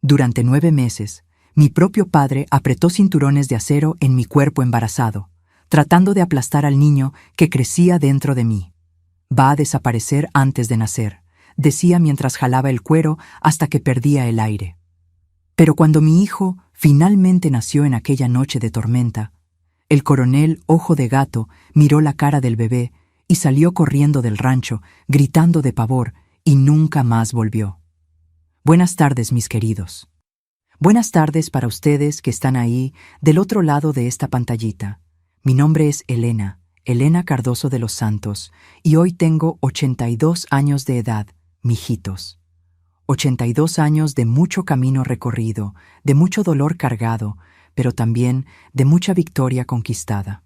Durante 9 meses, mi propio padre apretó cinturones de acero en mi cuerpo embarazado, tratando de aplastar al niño que crecía dentro de mí. Va a desaparecer antes de nacer, decía mientras jalaba el cuero hasta que perdía el aire. Pero cuando mi hijo finalmente nació en aquella noche de tormenta, el coronel Ojo de Gato miró la cara del bebé y salió corriendo del rancho, gritando de pavor, y nunca más volvió. Buenas tardes, mis queridos. Buenas tardes para ustedes que están ahí, del otro lado de esta pantallita. Mi nombre es Elena Cardoso de los Santos, y hoy tengo 82 años de edad, mijitos. 82 años de mucho camino recorrido, de mucho dolor cargado, pero también de mucha victoria conquistada.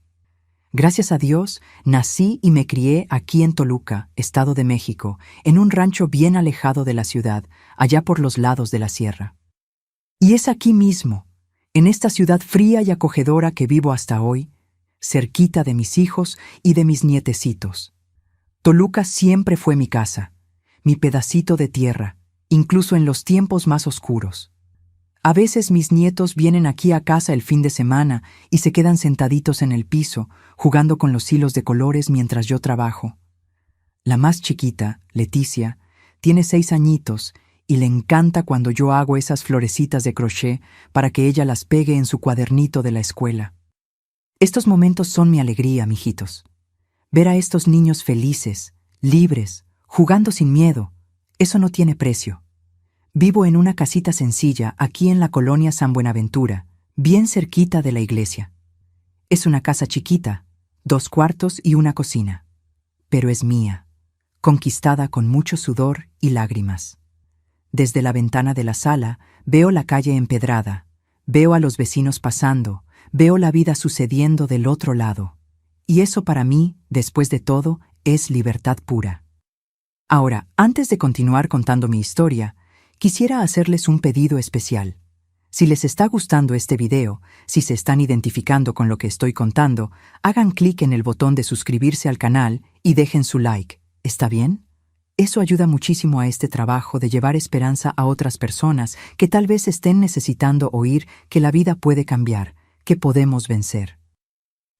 Gracias a Dios, nací y me crié aquí en Toluca, Estado de México, en un rancho bien alejado de la ciudad, allá por los lados de la sierra. Y es aquí mismo, en esta ciudad fría y acogedora que vivo hasta hoy, cerquita de mis hijos y de mis nietecitos. Toluca siempre fue mi casa, mi pedacito de tierra, incluso en los tiempos más oscuros. A veces mis nietos vienen aquí a casa el fin de semana y se quedan sentaditos en el piso, jugando con los hilos de colores mientras yo trabajo. La más chiquita, Leticia, tiene 6 añitos y le encanta cuando yo hago esas florecitas de crochet para que ella las pegue en su cuadernito de la escuela. Estos momentos son mi alegría, mijitos. Ver a estos niños felices, libres, jugando sin miedo, eso no tiene precio. Vivo en una casita sencilla aquí en la colonia San Buenaventura, bien cerquita de la iglesia. Es una casa chiquita, 2 cuartos y una cocina. Pero es mía, conquistada con mucho sudor y lágrimas. Desde la ventana de la sala veo la calle empedrada, veo a los vecinos pasando, veo la vida sucediendo del otro lado. Y eso para mí, después de todo, es libertad pura. Ahora, antes de continuar contando mi historia, quisiera hacerles un pedido especial. Si les está gustando este video, si se están identificando con lo que estoy contando, hagan clic en el botón de suscribirse al canal y dejen su like. ¿Está bien? Eso ayuda muchísimo a este trabajo de llevar esperanza a otras personas que tal vez estén necesitando oír que la vida puede cambiar, que podemos vencer.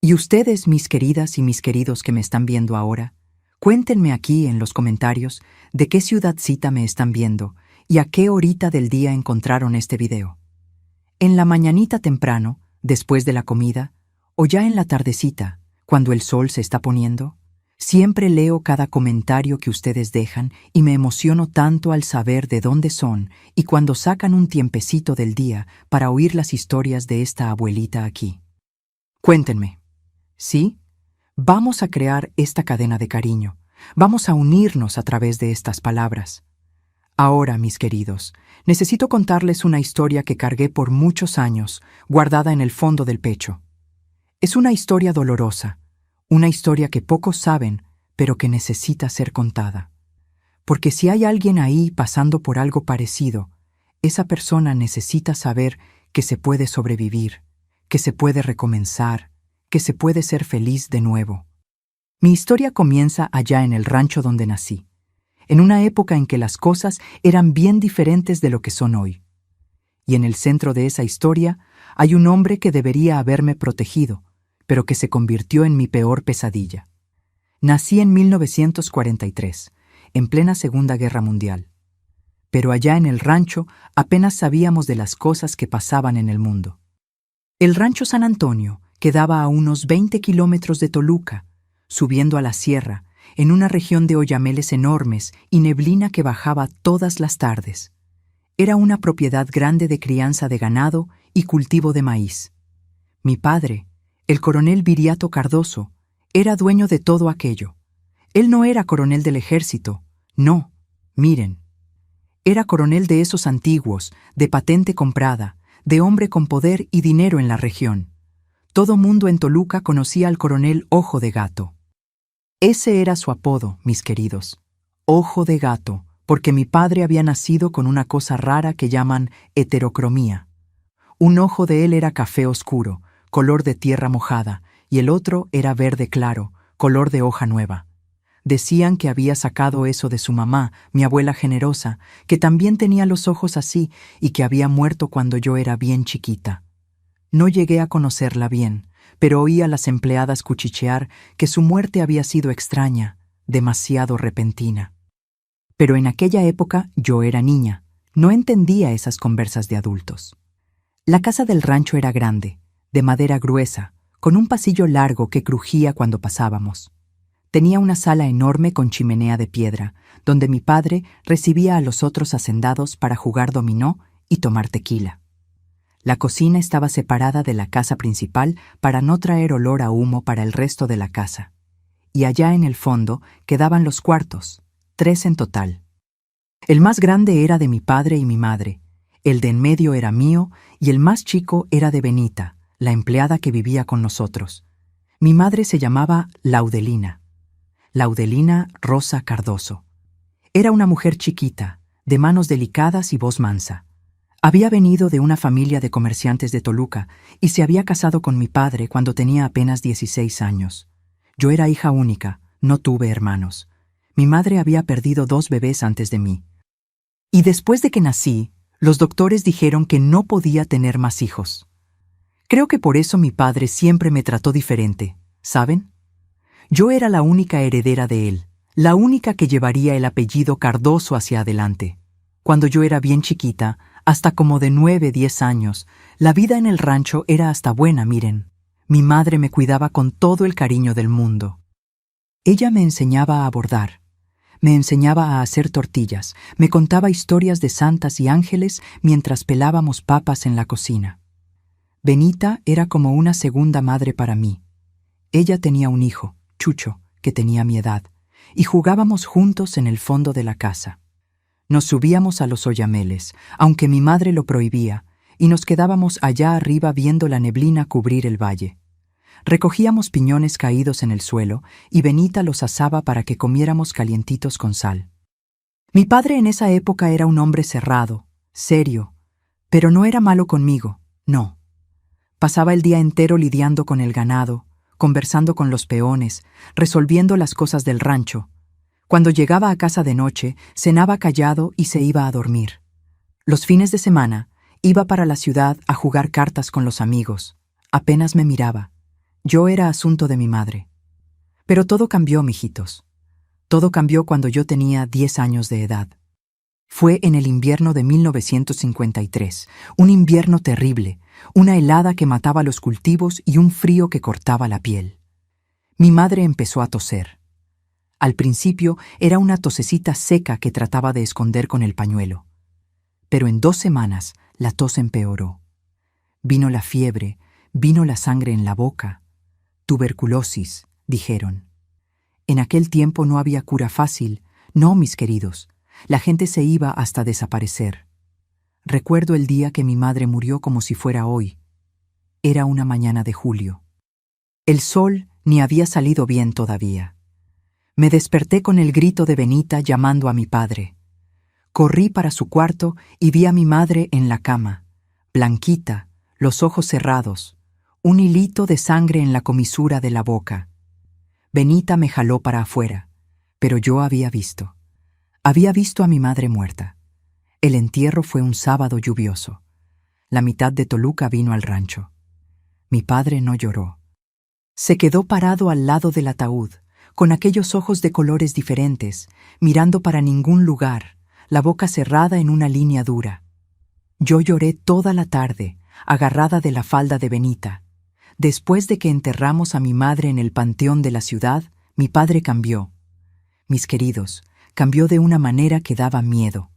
Y ustedes, mis queridas y mis queridos que me están viendo ahora, cuéntenme aquí en los comentarios de qué ciudadcita me están viendo y a qué horita del día encontraron este video. En la mañanita temprano, después de la comida, o ya en la tardecita, cuando el sol se está poniendo. Siempre leo cada comentario que ustedes dejan y me emociono tanto al saber de dónde son y cuando sacan un tiempecito del día para oír las historias de esta abuelita aquí. Cuéntenme. ¿Sí? Vamos a crear esta cadena de cariño. Vamos a unirnos a través de estas palabras. Ahora, mis queridos, necesito contarles una historia que cargué por muchos años, guardada en el fondo del pecho. Es una historia dolorosa, una historia que pocos saben, pero que necesita ser contada. Porque si hay alguien ahí pasando por algo parecido, esa persona necesita saber que se puede sobrevivir, que se puede recomenzar, que se puede ser feliz de nuevo. Mi historia comienza allá en el rancho donde nací, en una época en que las cosas eran bien diferentes de lo que son hoy. Y en el centro de esa historia hay un hombre que debería haberme protegido, pero que se convirtió en mi peor pesadilla. Nací en 1943, en plena Segunda Guerra Mundial. Pero allá en el rancho apenas sabíamos de las cosas que pasaban en el mundo. El rancho San Antonio quedaba a unos 20 kilómetros de Toluca, subiendo a la sierra, en una región de oyameles enormes y neblina que bajaba todas las tardes. Era una propiedad grande de crianza de ganado y cultivo de maíz. Mi padre, el coronel Viriato Cardoso, era dueño de todo aquello. Él no era coronel del ejército, no, miren. Era coronel de esos antiguos, de patente comprada, de hombre con poder y dinero en la región. Todo mundo en Toluca conocía al coronel Ojo de Gato. Ese era su apodo, mis queridos. Ojo de Gato, porque mi padre había nacido con una cosa rara que llaman heterocromía. Un ojo de él era café oscuro, color de tierra mojada, y el otro era verde claro, color de hoja nueva. Decían que había sacado eso de su mamá, mi abuela generosa, que también tenía los ojos así y que había muerto cuando yo era bien chiquita. No llegué a conocerla bien, pero oí a las empleadas cuchichear que su muerte había sido extraña, demasiado repentina. Pero en aquella época yo era niña, no entendía esas conversas de adultos. La casa del rancho era grande, de madera gruesa, con un pasillo largo que crujía cuando pasábamos. Tenía una sala enorme con chimenea de piedra, donde mi padre recibía a los otros hacendados para jugar dominó y tomar tequila. La cocina estaba separada de la casa principal para no traer olor a humo para el resto de la casa. Y allá en el fondo quedaban los cuartos, 3 en total. El más grande era de mi padre y mi madre, el de en medio era mío y el más chico era de Benita, la empleada que vivía con nosotros. Mi madre se llamaba Laudelina Rosa Cardoso. Era una mujer chiquita, de manos delicadas y voz mansa. Había venido de una familia de comerciantes de Toluca y se había casado con mi padre cuando tenía apenas 16 años. Yo era hija única, no tuve hermanos. Mi madre había perdido 2 bebés antes de mí. Y después de que nací, los doctores dijeron que no podía tener más hijos. Creo que por eso mi padre siempre me trató diferente, ¿saben? Yo era la única heredera de él, la única que llevaría el apellido Cardoso hacia adelante. Cuando yo era bien chiquita, hasta como de 9, 10 años, la vida en el rancho era hasta buena, miren. Mi madre me cuidaba con todo el cariño del mundo. Ella me enseñaba a bordar, me enseñaba a hacer tortillas, me contaba historias de santas y ángeles mientras pelábamos papas en la cocina. Benita era como una segunda madre para mí. Ella tenía un hijo, Chucho, que tenía mi edad, y jugábamos juntos en el fondo de la casa. Nos subíamos a los oyameles, aunque mi madre lo prohibía, y nos quedábamos allá arriba viendo la neblina cubrir el valle. Recogíamos piñones caídos en el suelo y Benita los asaba para que comiéramos calientitos con sal. Mi padre en esa época era un hombre cerrado, serio, pero no era malo conmigo, no. Pasaba el día entero lidiando con el ganado, conversando con los peones, resolviendo las cosas del rancho. Cuando llegaba a casa de noche, cenaba callado y se iba a dormir. Los fines de semana, iba para la ciudad a jugar cartas con los amigos. Apenas me miraba. Yo era asunto de mi madre. Pero todo cambió, mijitos. Todo cambió cuando yo tenía 10 años de edad. Fue en el invierno de 1953, un invierno terrible, una helada que mataba los cultivos y un frío que cortaba la piel. Mi madre empezó a toser. Al principio era una tosecita seca que trataba de esconder con el pañuelo. Pero en 2 semanas la tos empeoró. Vino la fiebre, vino la sangre en la boca. Tuberculosis, dijeron. En aquel tiempo no había cura fácil, no, mis queridos. La gente se iba hasta desaparecer. Recuerdo el día que mi madre murió como si fuera hoy. Era una mañana de julio. El sol ni había salido bien todavía. Me desperté con el grito de Benita llamando a mi padre. Corrí para su cuarto y vi a mi madre en la cama, blanquita, los ojos cerrados, un hilito de sangre en la comisura de la boca. Benita me jaló para afuera, pero yo había visto. Había visto a mi madre muerta. El entierro fue un sábado lluvioso. La mitad de Toluca vino al rancho. Mi padre no lloró. Se quedó parado al lado del ataúd, con aquellos ojos de colores diferentes, mirando para ningún lugar, la boca cerrada en una línea dura. Yo lloré toda la tarde, agarrada de la falda de Benita. Después de que enterramos a mi madre en el panteón de la ciudad, mi padre cambió. Mis queridos, cambió de una manera que daba miedo.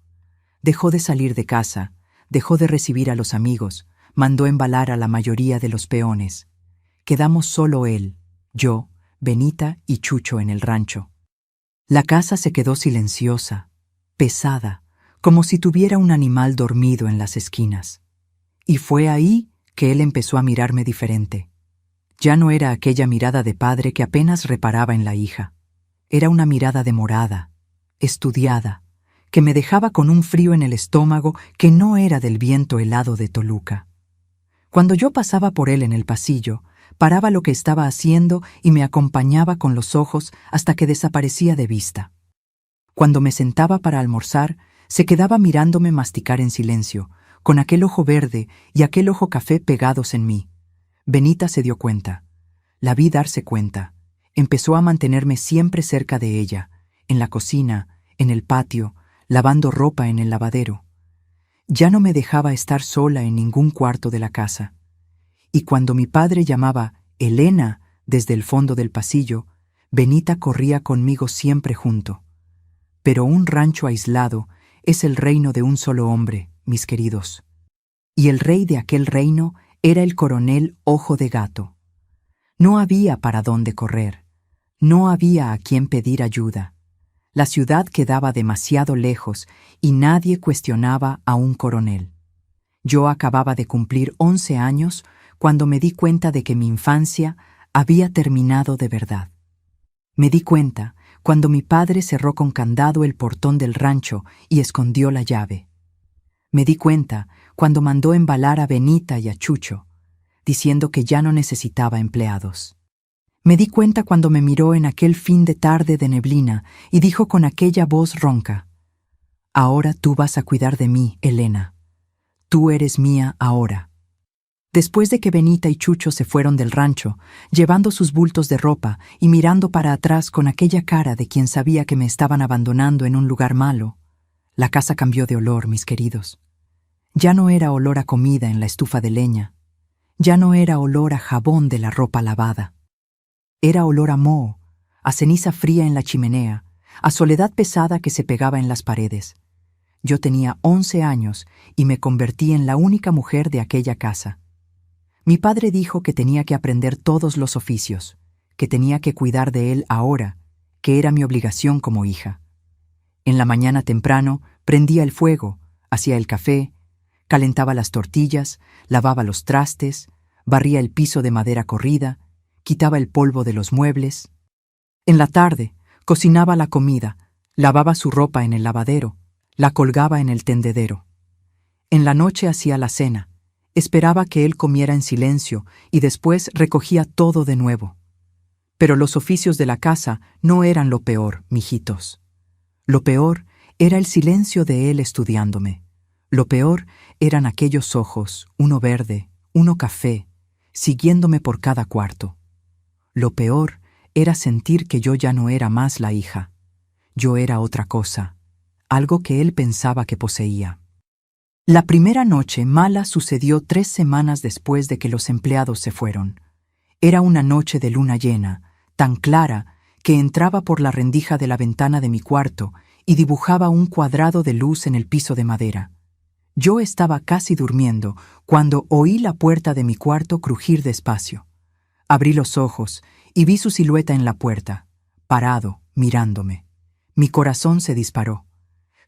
Dejó de salir de casa, dejó de recibir a los amigos, mandó embalar a la mayoría de los peones. Quedamos solo él, yo, Benita y Chucho en el rancho. La casa se quedó silenciosa, pesada, como si tuviera un animal dormido en las esquinas. Y fue ahí que él empezó a mirarme diferente. Ya no era aquella mirada de padre que apenas reparaba en la hija. Era una mirada demorada, estudiada, que me dejaba con un frío en el estómago que no era del viento helado de Toluca. Cuando yo pasaba por él en el pasillo, Paraba lo que estaba haciendo y me acompañaba con los ojos hasta que desaparecía de vista. Cuando me sentaba para almorzar, se quedaba mirándome masticar en silencio, con aquel ojo verde y aquel ojo café pegados en mí. Benita se dio cuenta. La vi darse cuenta. Empezó a mantenerme siempre cerca de ella, en la cocina, en el patio, lavando ropa en el lavadero. Ya no me dejaba estar sola en ningún cuarto de la casa. Y cuando mi padre llamaba Elena desde el fondo del pasillo, Benita corría conmigo siempre junto. Pero un rancho aislado es el reino de un solo hombre, mis queridos. Y el rey de aquel reino era el coronel Ojo de Gato. No había para dónde correr. No había a quien pedir ayuda. La ciudad quedaba demasiado lejos y nadie cuestionaba a un coronel. Yo acababa de cumplir 11 años cuando me di cuenta de que mi infancia había terminado de verdad. Me di cuenta cuando mi padre cerró con candado el portón del rancho y escondió la llave. Me di cuenta cuando mandó embalar a Benita y a Chucho, diciendo que ya no necesitaba empleados. Me di cuenta cuando me miró en aquel fin de tarde de neblina y dijo con aquella voz ronca: «Ahora tú vas a cuidar de mí, Elena. Tú eres mía ahora». Después de que Benita y Chucho se fueron del rancho, llevando sus bultos de ropa y mirando para atrás con aquella cara de quien sabía que me estaban abandonando en un lugar malo, la casa cambió de olor, mis queridos. Ya no era olor a comida en la estufa de leña. Ya no era olor a jabón de la ropa lavada. Era olor a moho, a ceniza fría en la chimenea, a soledad pesada que se pegaba en las paredes. Yo tenía 11 años y me convertí en la única mujer de aquella casa. Mi padre dijo que tenía que aprender todos los oficios, que tenía que cuidar de él ahora, que era mi obligación como hija. En la mañana temprano prendía el fuego, hacía el café, calentaba las tortillas, lavaba los trastes, barría el piso de madera corrida, quitaba el polvo de los muebles. En la tarde, cocinaba la comida, lavaba su ropa en el lavadero, la colgaba en el tendedero. En la noche hacía la cena, esperaba que él comiera en silencio y después recogía todo de nuevo. Pero los oficios de la casa no eran lo peor, mijitos. Lo peor era el silencio de él estudiándome. Lo peor eran aquellos ojos, uno verde, uno café, siguiéndome por cada cuarto. Lo peor era sentir que yo ya no era más la hija. Yo era otra cosa, algo que él pensaba que poseía. La primera noche mala sucedió 3 semanas después de que los empleados se fueron. Era una noche de luna llena, tan clara que entraba por la rendija de la ventana de mi cuarto y dibujaba un cuadrado de luz en el piso de madera. Yo estaba casi durmiendo cuando oí la puerta de mi cuarto crujir despacio. Abrí los ojos y vi su silueta en la puerta, parado, mirándome. Mi corazón se disparó.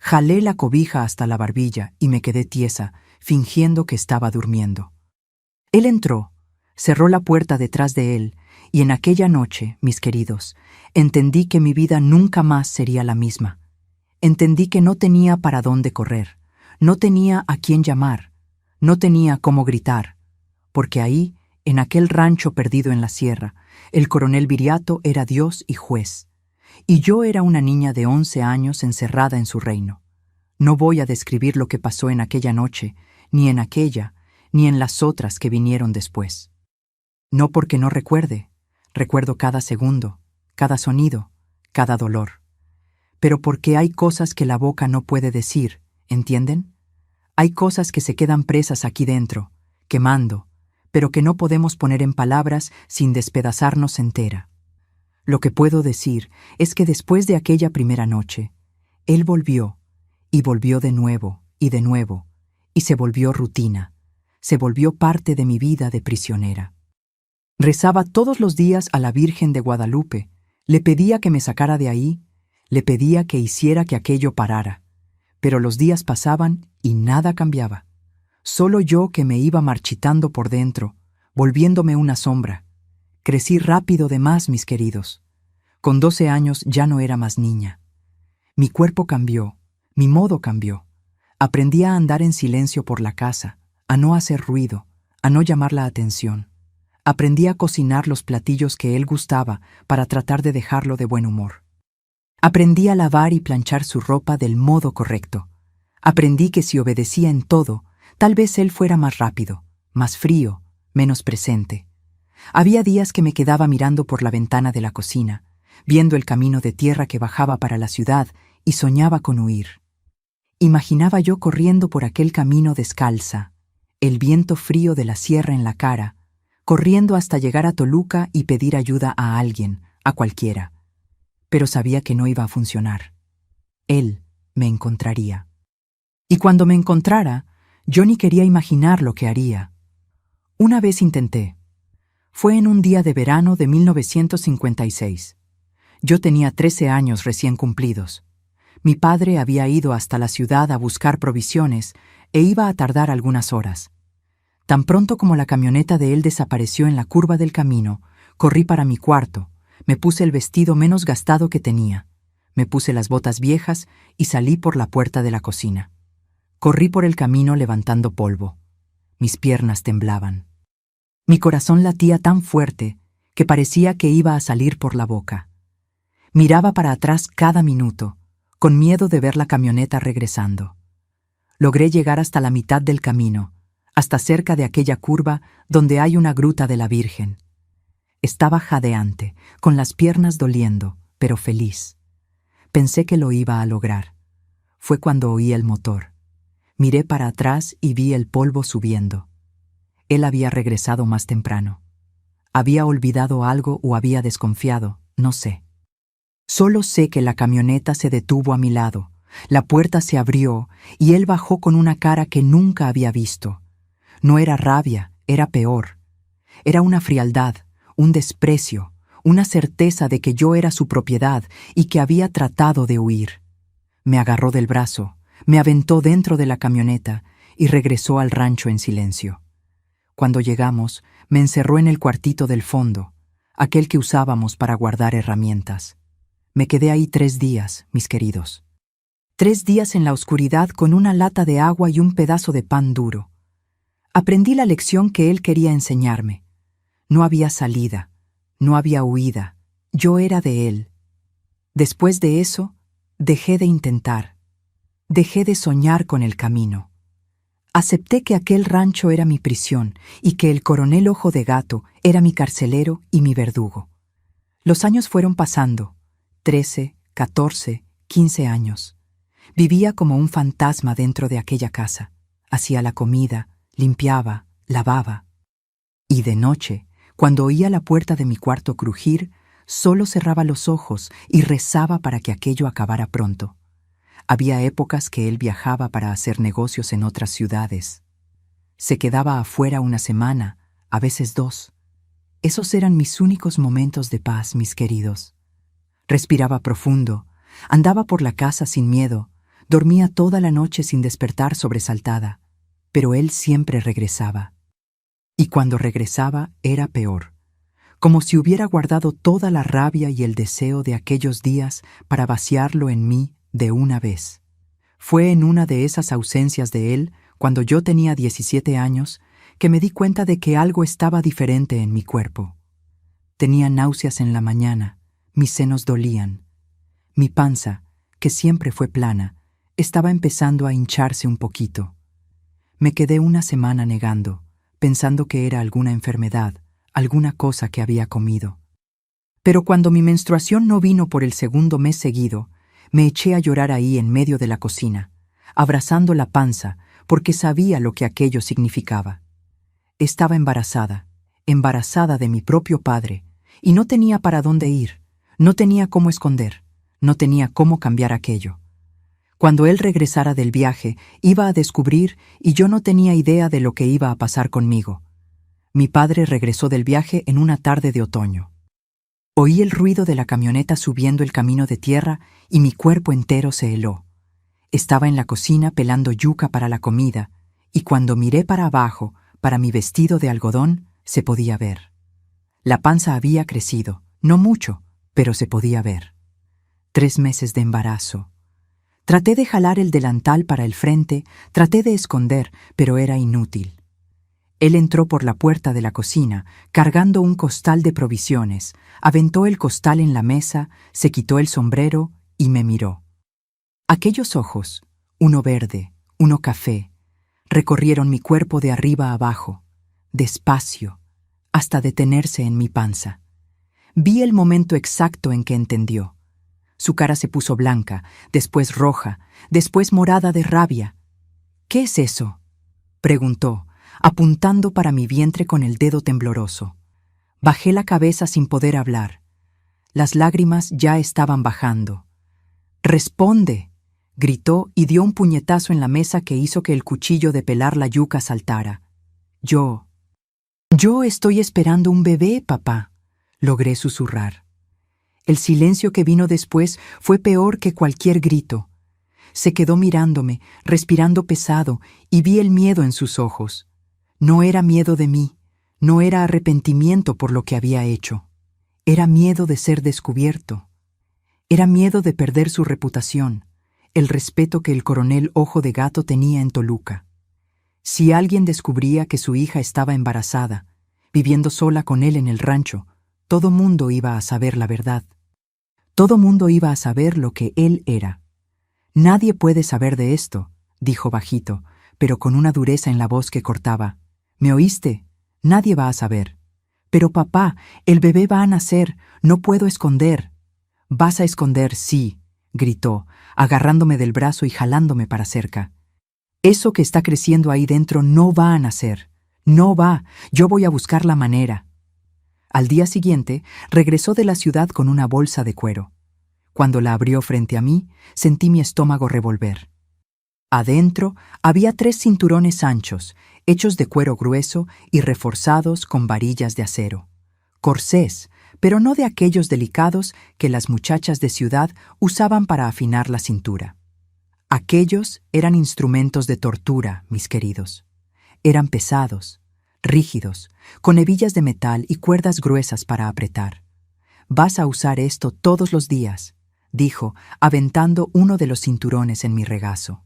Jalé la cobija hasta la barbilla y me quedé tiesa, fingiendo que estaba durmiendo. Él entró, cerró la puerta detrás de él, y en aquella noche, mis queridos, entendí que mi vida nunca más sería la misma. Entendí que no tenía para dónde correr, no tenía a quién llamar, no tenía cómo gritar, porque ahí, en aquel rancho perdido en la sierra, el coronel Viriato era Dios y juez, y yo era una niña de 11 años encerrada en su reino. No voy a describir lo que pasó en aquella noche, ni en aquella, ni en las otras que vinieron después. No porque no recuerde, recuerdo cada segundo, cada sonido, cada dolor. Pero porque hay cosas que la boca no puede decir, ¿entienden? Hay cosas que se quedan presas aquí dentro, quemando, pero que no podemos poner en palabras sin despedazarnos entera. Lo que puedo decir es que después de aquella primera noche, él volvió, y volvió de nuevo, y se volvió rutina, se volvió parte de mi vida de prisionera. Rezaba todos los días a la Virgen de Guadalupe, le pedía que me sacara de ahí, le pedía que hiciera que aquello parara, pero los días pasaban y nada cambiaba. Solo yo que me iba marchitando por dentro, volviéndome una sombra. Crecí rápido de más, mis queridos. Con 12 años ya no era más niña. Mi cuerpo cambió, mi modo cambió. Aprendí a andar en silencio por la casa, a no hacer ruido, a no llamar la atención. Aprendí a cocinar los platillos que él gustaba para tratar de dejarlo de buen humor. Aprendí a lavar y planchar su ropa del modo correcto. Aprendí que si obedecía en todo, tal vez él fuera más rápido, más frío, menos presente. Había días que me quedaba mirando por la ventana de la cocina, viendo el camino de tierra que bajaba para la ciudad y soñaba con huir. Imaginaba yo corriendo por aquel camino descalza, el viento frío de la sierra en la cara, corriendo hasta llegar a Toluca y pedir ayuda a alguien, a cualquiera. Pero sabía que no iba a funcionar. Él me encontraría. Y cuando me encontrara, yo ni quería imaginar lo que haría. Una vez intenté. Fue en un día de verano de 1956. Yo tenía 13 años recién cumplidos. Mi padre había ido hasta la ciudad a buscar provisiones e iba a tardar algunas horas. Tan pronto como la camioneta de él desapareció en la curva del camino, corrí para mi cuarto, me puse el vestido menos gastado que tenía, me puse las botas viejas y salí por la puerta de la cocina. Corrí por el camino levantando polvo. Mis piernas temblaban. Mi corazón latía tan fuerte que parecía que iba a salir por la boca. Miraba para atrás cada minuto, con miedo de ver la camioneta regresando. Logré llegar hasta la mitad del camino, hasta cerca de aquella curva donde hay una gruta de la Virgen. Estaba jadeante, con las piernas doliendo, pero feliz. Pensé que lo iba a lograr. Fue cuando oí el motor. Miré para atrás y vi el polvo subiendo. Él había regresado más temprano. Había olvidado algo o había desconfiado, no sé. Solo sé que la camioneta se detuvo a mi lado, la puerta se abrió y él bajó con una cara que nunca había visto. No era rabia, era peor. Era una frialdad, un desprecio, una certeza de que yo era su propiedad y que había tratado de huir. Me agarró del brazo, me aventó dentro de la camioneta y regresó al rancho en silencio. Cuando llegamos, me encerró en el cuartito del fondo, aquel que usábamos para guardar herramientas. Me quedé ahí 3 días, mis queridos. 3 días en la oscuridad con una lata de agua y un pedazo de pan duro. Aprendí la lección que él quería enseñarme. No había salida, no había huida, yo era de él. Después de eso, dejé de intentar. Dejé de soñar con el camino. Acepté que aquel rancho era mi prisión y que el coronel Ojo de Gato era mi carcelero y mi verdugo. Los años fueron pasando, 13, 14, 15 años. Vivía como un fantasma dentro de aquella casa. Hacía la comida, limpiaba, lavaba. Y de noche, cuando oía la puerta de mi cuarto crujir, solo cerraba los ojos y rezaba para que aquello acabara pronto. Había épocas que él viajaba para hacer negocios en otras ciudades. Se quedaba afuera una semana, a veces 2. Esos eran mis únicos momentos de paz, mis queridos. Respiraba profundo, andaba por la casa sin miedo, dormía toda la noche sin despertar sobresaltada, pero él siempre regresaba. Y cuando regresaba era peor, como si hubiera guardado toda la rabia y el deseo de aquellos días para vaciarlo en mí de una vez. Fue en una de esas ausencias de él, cuando yo tenía 17 años, que me di cuenta de que algo estaba diferente en mi cuerpo. Tenía náuseas en la mañana, mis senos dolían. Mi panza, que siempre fue plana, estaba empezando a hincharse un poquito. Me quedé una semana negando, pensando que era alguna enfermedad, alguna cosa que había comido. Pero cuando mi menstruación no vino por el 2º mes seguido, me eché a llorar ahí en medio de la cocina, abrazando la panza, porque sabía lo que aquello significaba. Estaba embarazada de mi propio padre, y no tenía para dónde ir, no tenía cómo esconder, no tenía cómo cambiar aquello. Cuando él regresara del viaje, iba a descubrir y yo no tenía idea de lo que iba a pasar conmigo. Mi padre regresó del viaje en una tarde de otoño. Oí el ruido de la camioneta subiendo el camino de tierra y mi cuerpo entero se heló. Estaba en la cocina pelando yuca para la comida y cuando miré para abajo, para mi vestido de algodón, se podía ver. La panza había crecido, no mucho, pero se podía ver. 3 meses de embarazo. Traté de jalar el delantal para el frente, traté de esconder, pero era inútil. Él entró por la puerta de la cocina, cargando un costal de provisiones, aventó el costal en la mesa, se quitó el sombrero y me miró. Aquellos ojos, uno verde, uno café, recorrieron mi cuerpo de arriba a abajo, despacio, hasta detenerse en mi panza. Vi el momento exacto en que entendió. Su cara se puso blanca, después roja, después morada de rabia. «¿Qué es eso?», preguntó, apuntando para mi vientre con el dedo tembloroso. Bajé la cabeza sin poder hablar. Las lágrimas ya estaban bajando. «¡Responde!», gritó y dio un puñetazo en la mesa que hizo que el cuchillo de pelar la yuca saltara. Yo estoy esperando un bebé, papá», logré susurrar. El silencio que vino después fue peor que cualquier grito. Se quedó mirándome, respirando pesado, y vi el miedo en sus ojos. No era miedo de mí, no era arrepentimiento por lo que había hecho. Era miedo de ser descubierto. Era miedo de perder su reputación, el respeto que el coronel Ojo de Gato tenía en Toluca. Si alguien descubría que su hija estaba embarazada, viviendo sola con él en el rancho, todo mundo iba a saber la verdad. Todo mundo iba a saber lo que él era. «Nadie puede saber de esto», dijo bajito, pero con una dureza en la voz que cortaba. «¿Me oíste? Nadie va a saber». «Pero papá, el bebé va a nacer, no puedo esconder». «Vas a esconder, sí», gritó, agarrándome del brazo y jalándome para cerca. «Eso que está creciendo ahí dentro no va a nacer. No va, yo voy a buscar la manera». Al día siguiente, regresó de la ciudad con una bolsa de cuero. Cuando la abrió frente a mí, sentí mi estómago revolver. Adentro había 3 cinturones anchos, hechos de cuero grueso y reforzados con varillas de acero. Corsés, pero no de aquellos delicados que las muchachas de ciudad usaban para afinar la cintura. Aquellos eran instrumentos de tortura, mis queridos. Eran pesados, rígidos, con hebillas de metal y cuerdas gruesas para apretar. «Vas a usar esto todos los días», dijo, aventando uno de los cinturones en mi regazo.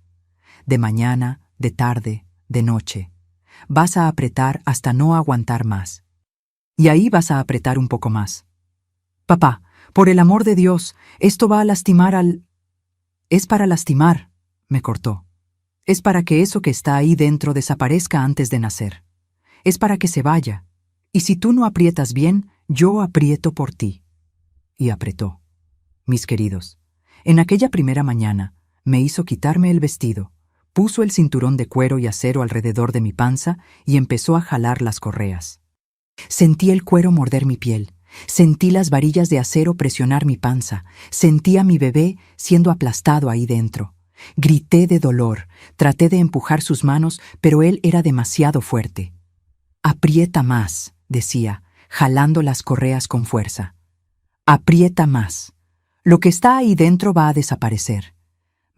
«De mañana, de tarde, de noche. Vas a apretar hasta no aguantar más. Y ahí vas a apretar un poco más». «Papá, por el amor de Dios, esto va a lastimar al...». «Es para lastimar», me cortó. «Es para que eso que está ahí dentro desaparezca antes de nacer. Es para que se vaya. Y si tú no aprietas bien, yo aprieto por ti». Y apretó. Mis queridos, en aquella primera mañana me hizo quitarme el vestido, puso el cinturón de cuero y acero alrededor de mi panza y empezó a jalar las correas. Sentí el cuero morder mi piel, sentí las varillas de acero presionar mi panza, sentí a mi bebé siendo aplastado ahí dentro. Grité de dolor, traté de empujar sus manos, pero él era demasiado fuerte. «Aprieta más», decía, jalando las correas con fuerza. «Aprieta más. Lo que está ahí dentro va a desaparecer.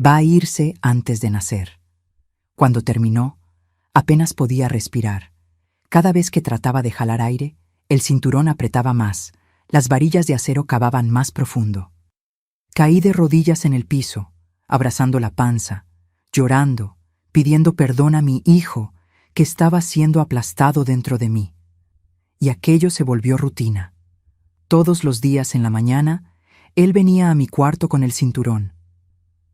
Va a irse antes de nacer». Cuando terminó, apenas podía respirar. Cada vez que trataba de jalar aire, el cinturón apretaba más, las varillas de acero cavaban más profundo. Caí de rodillas en el piso, abrazando la panza, llorando, pidiendo perdón a mi hijo, que estaba siendo aplastado dentro de mí. Y aquello se volvió rutina. Todos los días en la mañana, él venía a mi cuarto con el cinturón.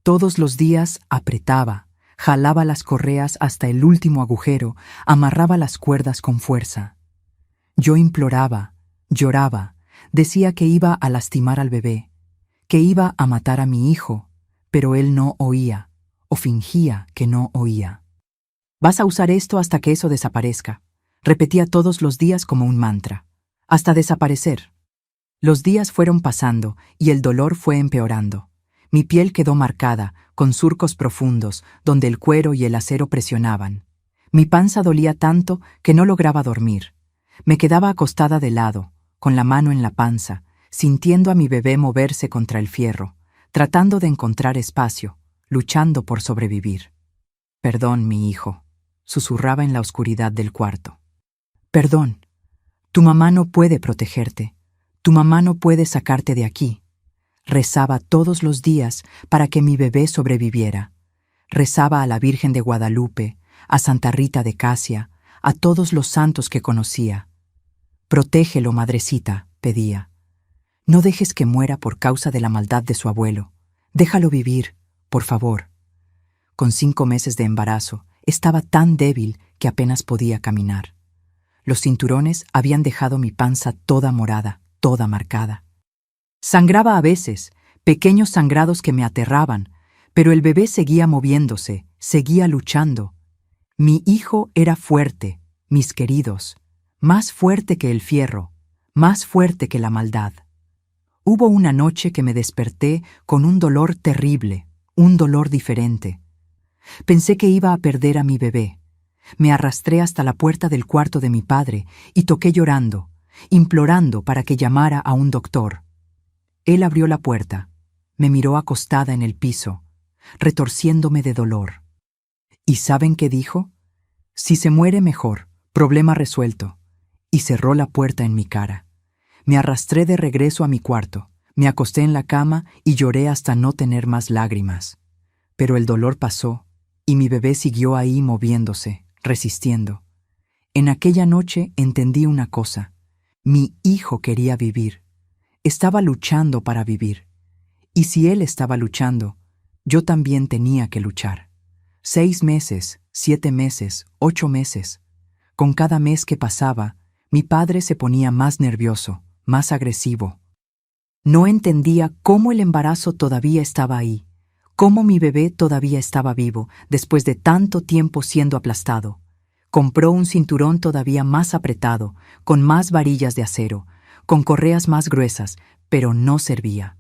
Todos los días apretaba, jalaba las correas hasta el último agujero, amarraba las cuerdas con fuerza. Yo imploraba, lloraba, decía que iba a lastimar al bebé, que iba a matar a mi hijo, pero él no oía, o fingía que no oía. «Vas a usar esto hasta que eso desaparezca», repetía todos los días como un mantra, «hasta desaparecer». Los días fueron pasando y el dolor fue empeorando. Mi piel quedó marcada, con surcos profundos, donde el cuero y el acero presionaban. Mi panza dolía tanto que no lograba dormir. Me quedaba acostada de lado, con la mano en la panza, sintiendo a mi bebé moverse contra el fierro, tratando de encontrar espacio, luchando por sobrevivir. «Perdón, mi hijo», susurraba en la oscuridad del cuarto. «Perdón. Tu mamá no puede protegerte. Tu mamá no puede sacarte de aquí». Rezaba todos los días para que mi bebé sobreviviera. Rezaba a la Virgen de Guadalupe, a Santa Rita de Casia, a todos los santos que conocía. «Protégelo, madrecita», pedía. «No dejes que muera por causa de la maldad de su abuelo. Déjalo vivir, por favor». Con 5 meses de embarazo, estaba tan débil que apenas podía caminar. Los cinturones habían dejado mi panza toda morada, toda marcada. Sangraba a veces, pequeños sangrados que me aterraban, pero el bebé seguía moviéndose, seguía luchando. Mi hijo era fuerte, mis queridos, más fuerte que el fierro, más fuerte que la maldad. Hubo una noche que me desperté con un dolor terrible, un dolor diferente. Pensé que iba a perder a mi bebé. Me arrastré hasta la puerta del cuarto de mi padre y toqué llorando, implorando para que llamara a un doctor. Él abrió la puerta, me miró acostada en el piso, retorciéndome de dolor. ¿Y saben qué dijo? «Si se muere mejor, problema resuelto», y cerró la puerta en mi cara. Me arrastré de regreso a mi cuarto, me acosté en la cama y lloré hasta no tener más lágrimas. Pero el dolor pasó y mi bebé siguió ahí moviéndose, resistiendo. En aquella noche entendí una cosa: mi hijo quería vivir. Estaba luchando para vivir. Y si él estaba luchando, yo también tenía que luchar. 6 meses, 7 meses, 8 meses. Con cada mes que pasaba, mi padre se ponía más nervioso, más agresivo. No entendía cómo el embarazo todavía estaba ahí, cómo mi bebé todavía estaba vivo después de tanto tiempo siendo aplastado. Compró un cinturón todavía más apretado, con más varillas de acero, con correas más gruesas, pero no servía.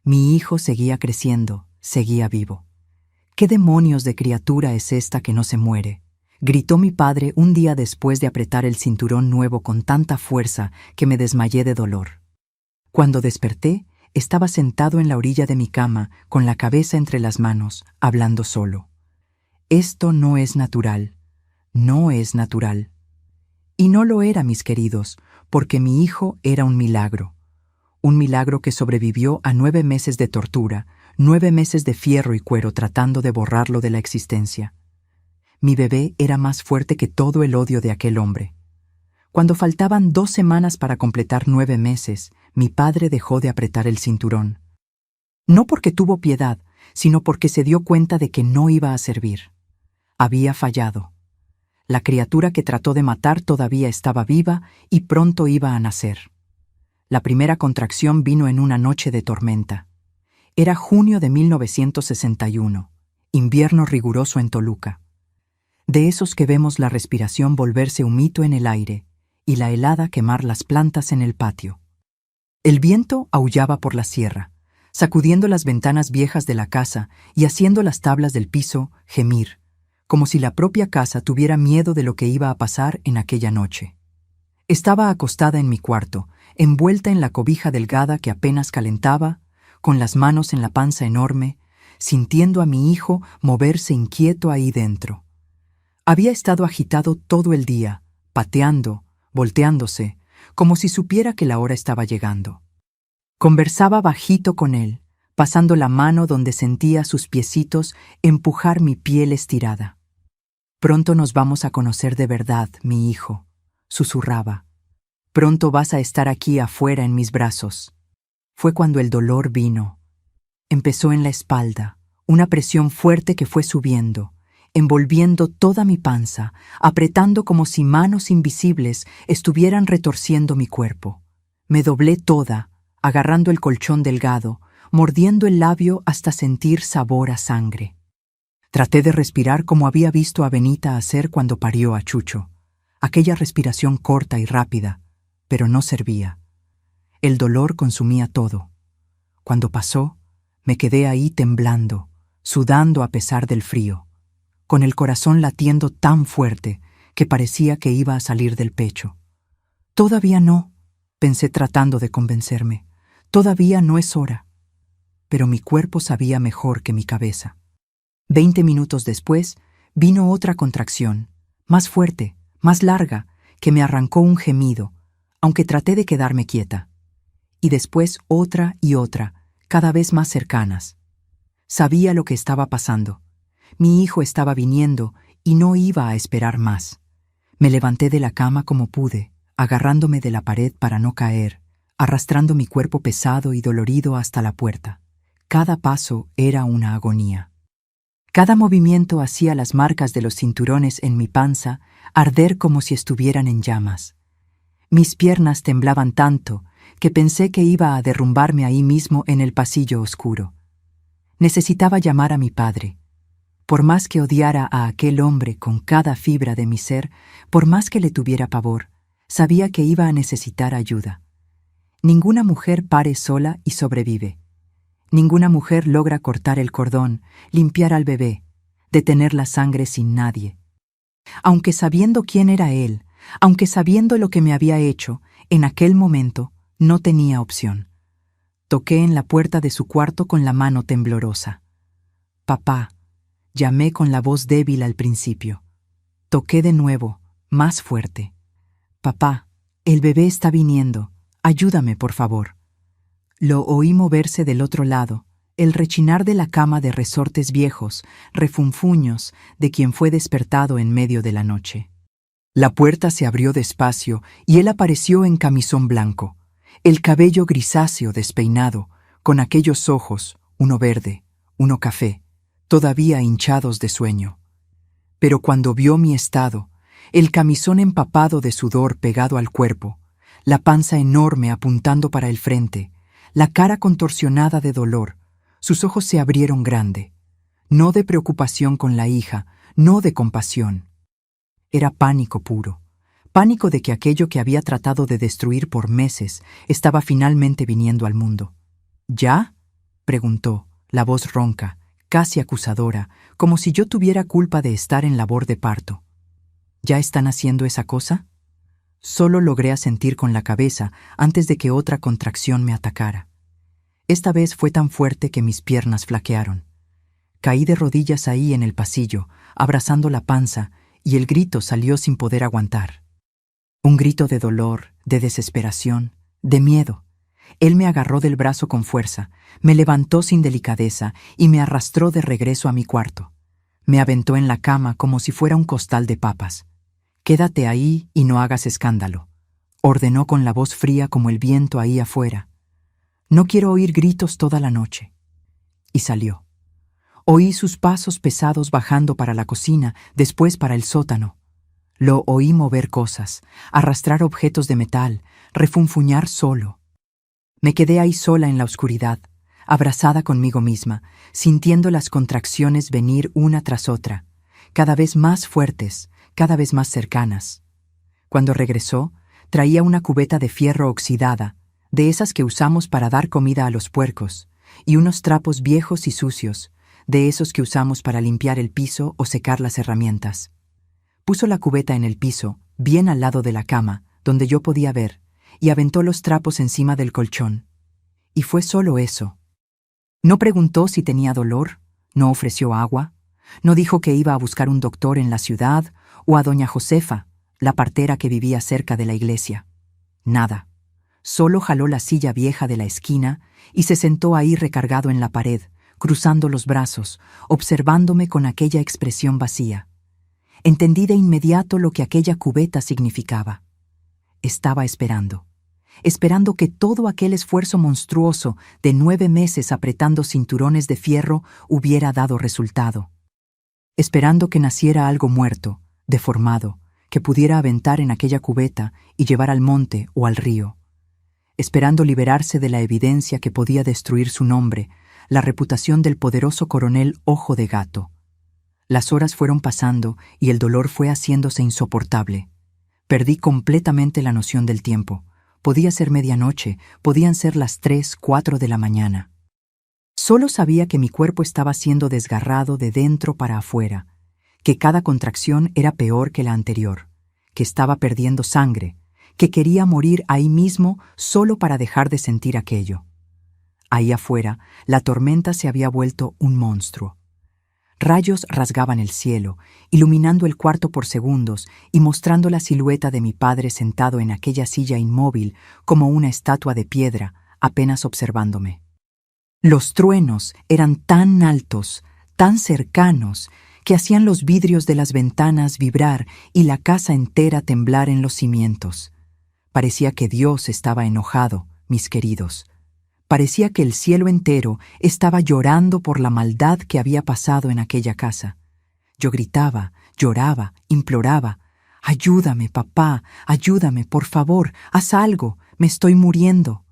Mi hijo seguía creciendo, seguía vivo. «¿Qué demonios de criatura es esta que no se muere?», gritó mi padre un día después de apretar el cinturón nuevo con tanta fuerza que me desmayé de dolor. Cuando desperté, estaba sentado en la orilla de mi cama, con la cabeza entre las manos, hablando solo. «Esto no es natural, no es natural». Y no lo era, mis queridos, porque mi hijo era un milagro que sobrevivió a 9 meses de tortura, 9 meses de fierro y cuero tratando de borrarlo de la existencia. Mi bebé era más fuerte que todo el odio de aquel hombre. Cuando faltaban 2 semanas para completar 9 meses, mi padre dejó de apretar el cinturón. No porque tuvo piedad, sino porque se dio cuenta de que no iba a servir. Había fallado. La criatura que trató de matar todavía estaba viva y pronto iba a nacer. La primera contracción vino en una noche de tormenta. Era junio de 1961, invierno riguroso en Toluca. De esos que vemos la respiración volverse un mito en el aire y la helada quemar las plantas en el patio. El viento aullaba por la sierra, sacudiendo las ventanas viejas de la casa y haciendo las tablas del piso gemir, como si la propia casa tuviera miedo de lo que iba a pasar en aquella noche. Estaba acostada en mi cuarto, envuelta en la cobija delgada que apenas calentaba, con las manos en la panza enorme, sintiendo a mi hijo moverse inquieto ahí dentro. Había estado agitado todo el día, pateando, volteándose, como si supiera que la hora estaba llegando. Conversaba bajito con él, pasando la mano donde sentía sus piecitos empujar mi piel estirada. «Pronto nos vamos a conocer de verdad, mi hijo», susurraba. «Pronto vas a estar aquí afuera en mis brazos». Fue cuando el dolor vino. Empezó en la espalda, una presión fuerte que fue subiendo, envolviendo toda mi panza, apretando como si manos invisibles estuvieran retorciendo mi cuerpo. Me doblé toda, agarrando el colchón delgado, mordiendo el labio hasta sentir sabor a sangre. Traté de respirar como había visto a Benita hacer cuando parió a Chucho, aquella respiración corta y rápida, pero no servía. El dolor consumía todo. Cuando pasó, me quedé ahí temblando, sudando a pesar del frío, con el corazón latiendo tan fuerte que parecía que iba a salir del pecho. «Todavía no», pensé tratando de convencerme. «Todavía no es hora». Pero mi cuerpo sabía mejor que mi cabeza. 20 minutos después, vino otra contracción, más fuerte, más larga, que me arrancó un gemido, aunque traté de quedarme quieta. Y después otra y otra, cada vez más cercanas. Sabía lo que estaba pasando. Mi hijo estaba viniendo y no iba a esperar más. Me levanté de la cama como pude, agarrándome de la pared para no caer, arrastrando mi cuerpo pesado y dolorido hasta la puerta. Cada paso era una agonía. Cada movimiento hacía las marcas de los cinturones en mi panza arder como si estuvieran en llamas. Mis piernas temblaban tanto que pensé que iba a derrumbarme ahí mismo en el pasillo oscuro. Necesitaba llamar a mi padre. Por más que odiara a aquel hombre con cada fibra de mi ser, por más que le tuviera pavor, sabía que iba a necesitar ayuda. Ninguna mujer pare sola y sobrevive. Ninguna mujer logra cortar el cordón, limpiar al bebé, detener la sangre sin nadie. Aunque sabiendo quién era él, aunque sabiendo lo que me había hecho, en aquel momento no tenía opción. Toqué en la puerta de su cuarto con la mano temblorosa. «Papá», llamé con la voz débil al principio. Toqué de nuevo, más fuerte. «Papá, el bebé está viniendo. Ayúdame, por favor». Lo oí moverse del otro lado, el rechinar de la cama de resortes viejos, refunfuños de quien fue despertado en medio de la noche. La puerta se abrió despacio y él apareció en camisón blanco, el cabello grisáceo despeinado, con aquellos ojos, uno verde, uno café, todavía hinchados de sueño. Pero cuando vio mi estado, el camisón empapado de sudor pegado al cuerpo, la panza enorme apuntando para el frente, la cara contorsionada de dolor, sus ojos se abrieron grande, no de preocupación con la hija, no de compasión. Era pánico puro, pánico de que aquello que había tratado de destruir por meses estaba finalmente viniendo al mundo. ¿Ya?, preguntó, la voz ronca, casi acusadora, como si yo tuviera culpa de estar en labor de parto. ¿Ya están haciendo esa cosa? Solo logré asentir con la cabeza antes de que otra contracción me atacara. Esta vez fue tan fuerte que mis piernas flaquearon. Caí de rodillas ahí en el pasillo, abrazando la panza, y el grito salió sin poder aguantar. Un grito de dolor, de desesperación, de miedo. Él me agarró del brazo con fuerza, me levantó sin delicadeza y me arrastró de regreso a mi cuarto. Me aventó en la cama como si fuera un costal de papas. «Quédate ahí y no hagas escándalo», ordenó con la voz fría como el viento ahí afuera. «No quiero oír gritos toda la noche». Y salió. Oí sus pasos pesados bajando para la cocina, después para el sótano. Lo oí mover cosas, arrastrar objetos de metal, refunfuñar solo. Me quedé ahí sola en la oscuridad, abrazada conmigo misma, sintiendo las contracciones venir una tras otra, cada vez más fuertes, cada vez más cercanas. Cuando regresó, traía una cubeta de fierro oxidada, de esas que usamos para dar comida a los puercos, y unos trapos viejos y sucios, de esos que usamos para limpiar el piso o secar las herramientas. Puso la cubeta en el piso, bien al lado de la cama, donde yo podía ver, y aventó los trapos encima del colchón. Y fue solo eso. No preguntó si tenía dolor, no ofreció agua, no dijo que iba a buscar un doctor en la ciudad o a doña Josefa, la partera que vivía cerca de la iglesia. Nada. Solo jaló la silla vieja de la esquina y se sentó ahí recargado en la pared, cruzando los brazos, observándome con aquella expresión vacía. Entendí de inmediato lo que aquella cubeta significaba. Estaba esperando que todo aquel esfuerzo monstruoso de 9 meses apretando cinturones de fierro hubiera dado resultado. Esperando que naciera algo muerto, deformado, que pudiera aventar en aquella cubeta y llevar al monte o al río. Esperando liberarse de la evidencia que podía destruir su nombre, la reputación del poderoso coronel Ojo de Gato. Las horas fueron pasando y el dolor fue haciéndose insoportable. Perdí completamente la noción del tiempo. Podía ser medianoche, podían ser las 3, 4 de la mañana. Solo sabía que mi cuerpo estaba siendo desgarrado de dentro para afuera, que cada contracción era peor que la anterior, que estaba perdiendo sangre, que quería morir ahí mismo solo para dejar de sentir aquello. Ahí afuera, la tormenta se había vuelto un monstruo. Rayos rasgaban el cielo, iluminando el cuarto por segundos y mostrando la silueta de mi padre sentado en aquella silla inmóvil como una estatua de piedra, apenas observándome. Los truenos eran tan altos, tan cercanos, que hacían los vidrios de las ventanas vibrar y la casa entera temblar en los cimientos. Parecía que Dios estaba enojado, mis queridos. Parecía que el cielo entero estaba llorando por la maldad que había pasado en aquella casa. Yo gritaba, lloraba, imploraba: «Ayúdame, papá, ayúdame, por favor, haz algo, me estoy muriendo».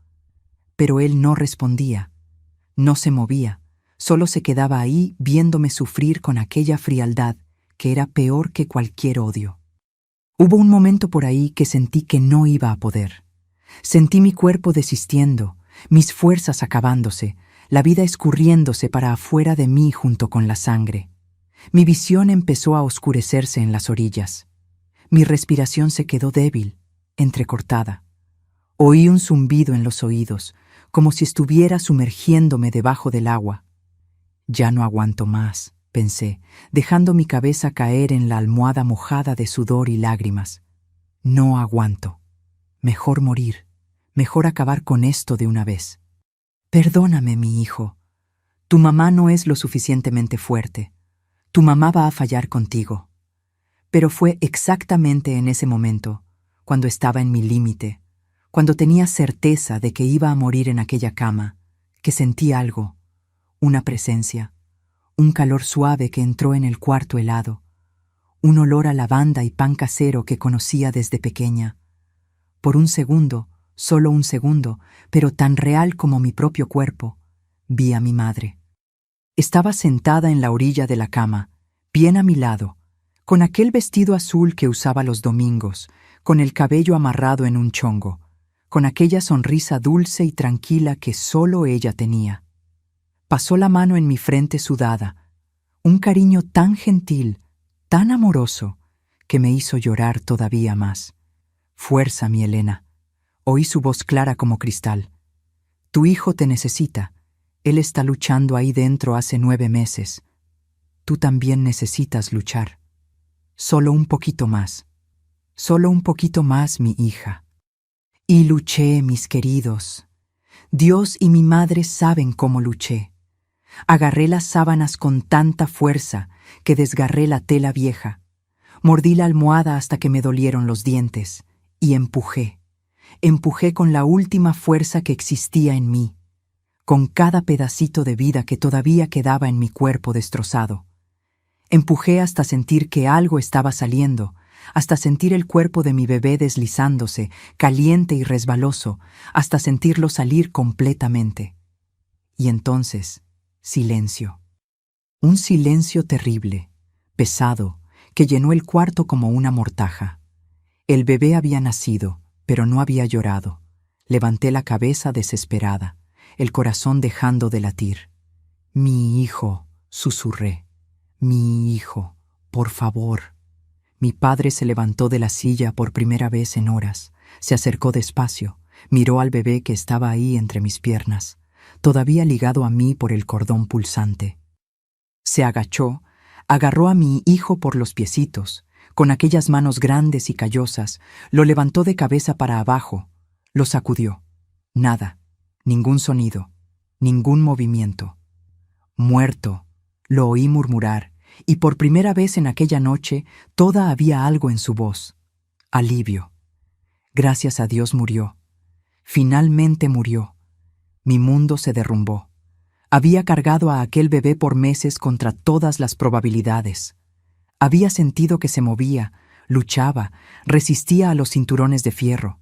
Pero él no respondía, no se movía, solo se quedaba ahí viéndome sufrir con aquella frialdad que era peor que cualquier odio. Hubo un momento por ahí que sentí que no iba a poder. Sentí mi cuerpo desistiendo, mis fuerzas acabándose, la vida escurriéndose para afuera de mí junto con la sangre. Mi visión empezó a oscurecerse en las orillas. Mi respiración se quedó débil, entrecortada. Oí un zumbido en los oídos, como si estuviera sumergiéndome debajo del agua. «Ya no aguanto más», pensé, dejando mi cabeza caer en la almohada mojada de sudor y lágrimas. «No aguanto. Mejor morir. Mejor acabar con esto de una vez». «Perdóname, mi hijo. Tu mamá no es lo suficientemente fuerte. Tu mamá va a fallar contigo». Pero fue exactamente en ese momento, cuando estaba en mi límite, cuando tenía certeza de que iba a morir en aquella cama, que sentí algo, una presencia, un calor suave que entró en el cuarto helado, un olor a lavanda y pan casero que conocía desde pequeña. Por un segundo, solo un segundo, pero tan real como mi propio cuerpo, vi a mi madre. Estaba sentada en la orilla de la cama, bien a mi lado, con aquel vestido azul que usaba los domingos, con el cabello amarrado en un chongo, con aquella sonrisa dulce y tranquila que solo ella tenía. Pasó la mano en mi frente sudada, un cariño tan gentil, tan amoroso, que me hizo llorar todavía más. «Fuerza, mi Elena», oí su voz clara como cristal. «Tu hijo te necesita. Él está luchando ahí dentro hace 9 meses. Tú también necesitas luchar. Solo un poquito más. Solo un poquito más, mi hija». Y luché, mis queridos. Dios y mi madre saben cómo luché. Agarré las sábanas con tanta fuerza que desgarré la tela vieja. Mordí la almohada hasta que me dolieron los dientes y empujé. Empujé con la última fuerza que existía en mí, con cada pedacito de vida que todavía quedaba en mi cuerpo destrozado. Empujé hasta sentir que algo estaba saliendo, hasta sentir el cuerpo de mi bebé deslizándose, caliente y resbaloso, hasta sentirlo salir completamente. Y entonces, silencio. Un silencio terrible, pesado, que llenó el cuarto como una mortaja. El bebé había nacido, pero no había llorado. Levanté la cabeza desesperada, el corazón dejando de latir. «Mi hijo», susurré. «Mi hijo, por favor». Mi padre se levantó de la silla por primera vez en horas, se acercó despacio, miró al bebé que estaba ahí entre mis piernas, todavía ligado a mí por el cordón pulsante. Se agachó, agarró a mi hijo por los piecitos, con aquellas manos grandes y callosas, lo levantó de cabeza para abajo, lo sacudió. Nada, ningún sonido, ningún movimiento. «Muerto», lo oí murmurar, y por primera vez en aquella noche toda había algo en su voz. Alivio. Gracias a Dios murió. Finalmente murió. Mi mundo se derrumbó. Había cargado a aquel bebé por meses contra todas las probabilidades. Había sentido que se movía, luchaba, resistía a los cinturones de fierro.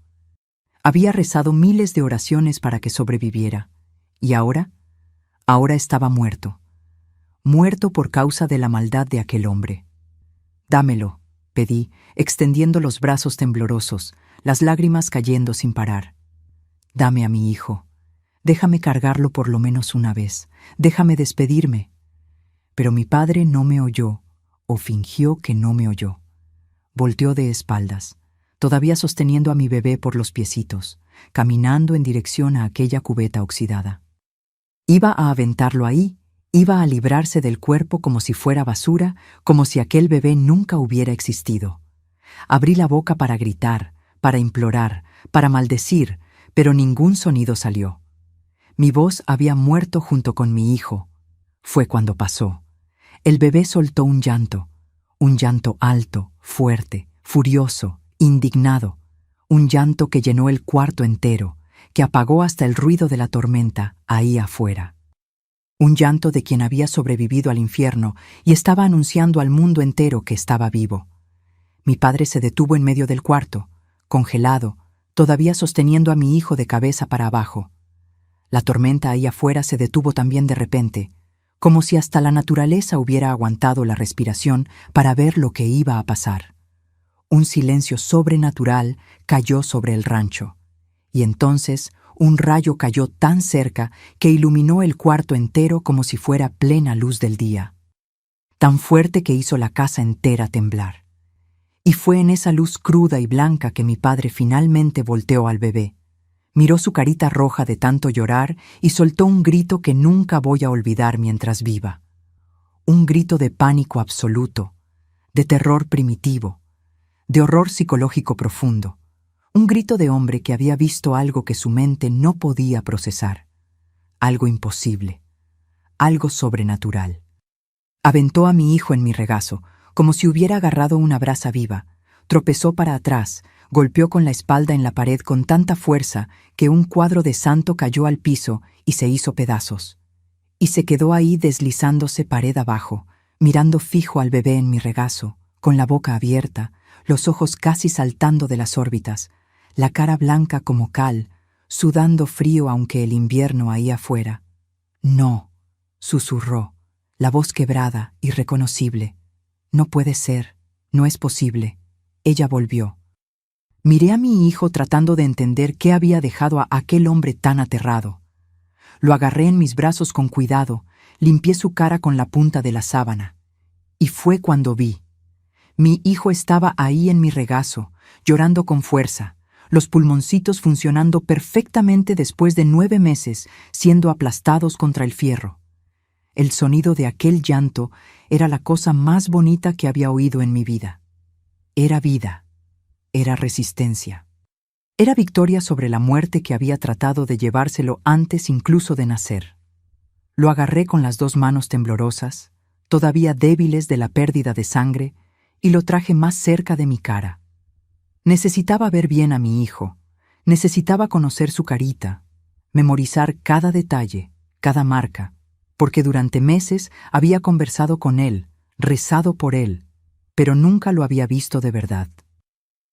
Había rezado miles de oraciones para que sobreviviera. ¿Y ahora? Ahora estaba muerto. Muerto por causa de la maldad de aquel hombre. «Dámelo», pedí, extendiendo los brazos temblorosos, las lágrimas cayendo sin parar. «Dame a mi hijo. Déjame cargarlo por lo menos una vez. Déjame despedirme». Pero mi padre no me oyó, o fingió que no me oyó. Volteó de espaldas, todavía sosteniendo a mi bebé por los piecitos, caminando en dirección a aquella cubeta oxidada. Iba a aventarlo ahí. Iba a librarse del cuerpo como si fuera basura, como si aquel bebé nunca hubiera existido. Abrí la boca para gritar, para implorar, para maldecir, pero ningún sonido salió. Mi voz había muerto junto con mi hijo. Fue cuando pasó. El bebé soltó un llanto alto, fuerte, furioso, indignado, un llanto que llenó el cuarto entero, que apagó hasta el ruido de la tormenta ahí afuera. Un llanto de quien había sobrevivido al infierno y estaba anunciando al mundo entero que estaba vivo. Mi padre se detuvo en medio del cuarto, congelado, todavía sosteniendo a mi hijo de cabeza para abajo. La tormenta ahí afuera se detuvo también de repente, como si hasta la naturaleza hubiera aguantado la respiración para ver lo que iba a pasar. Un silencio sobrenatural cayó sobre el rancho, y entonces un rayo cayó tan cerca que iluminó el cuarto entero como si fuera plena luz del día, tan fuerte que hizo la casa entera temblar. Y fue en esa luz cruda y blanca que mi padre finalmente volteó al bebé. Miró su carita roja de tanto llorar y soltó un grito que nunca voy a olvidar mientras viva. Un grito de pánico absoluto, de terror primitivo, de horror psicológico profundo. Un grito de hombre que había visto algo que su mente no podía procesar. Algo imposible, algo sobrenatural. Aventó a mi hijo en mi regazo, como si hubiera agarrado una brasa viva. Tropezó para atrás, golpeó con la espalda en la pared con tanta fuerza que un cuadro de santo cayó al piso y se hizo pedazos. Y se quedó ahí deslizándose pared abajo, mirando fijo al bebé en mi regazo, con la boca abierta, los ojos casi saltando de las órbitas, la cara blanca como cal, sudando frío aunque el invierno ahí afuera. «No», susurró, la voz quebrada, irreconocible. «No puede ser, no es posible». Ella volvió. Miré a mi hijo tratando de entender qué había dejado a aquel hombre tan aterrado. Lo agarré en mis brazos con cuidado, limpié su cara con la punta de la sábana. Y fue cuando vi. Mi hijo estaba ahí en mi regazo, llorando con fuerza, los pulmoncitos funcionando perfectamente después de 9 meses, siendo aplastados contra el fierro. El sonido de aquel llanto era la cosa más bonita que había oído en mi vida. Era vida. Era resistencia. Era victoria sobre la muerte que había tratado de llevárselo antes incluso de nacer. Lo agarré con las 2 manos temblorosas, todavía débiles de la pérdida de sangre, y lo traje más cerca de mi cara. Necesitaba ver bien a mi hijo, necesitaba conocer su carita, memorizar cada detalle, cada marca, porque durante meses había conversado con él, rezado por él, pero nunca lo había visto de verdad.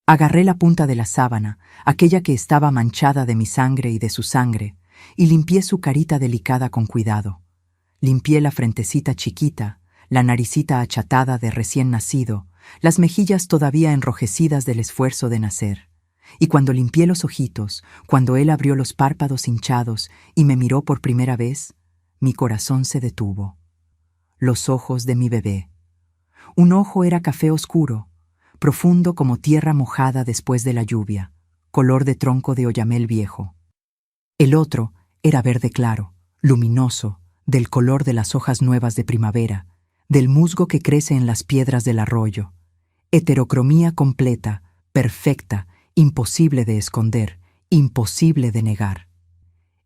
Agarré la punta de la sábana, aquella que estaba manchada de mi sangre y de su sangre, y limpié su carita delicada con cuidado. Limpié la frentecita chiquita, la naricita achatada de recién nacido, las mejillas todavía enrojecidas del esfuerzo de nacer. Y cuando limpié los ojitos, cuando él abrió los párpados hinchados y me miró por primera vez, mi corazón se detuvo. Los ojos de mi bebé. Un ojo era café oscuro, profundo como tierra mojada después de la lluvia, color de tronco de oyamel viejo. El otro era verde claro, luminoso, del color de las hojas nuevas de primavera, del musgo que crece en las piedras del arroyo. Heterocromía completa, perfecta, imposible de esconder, imposible de negar.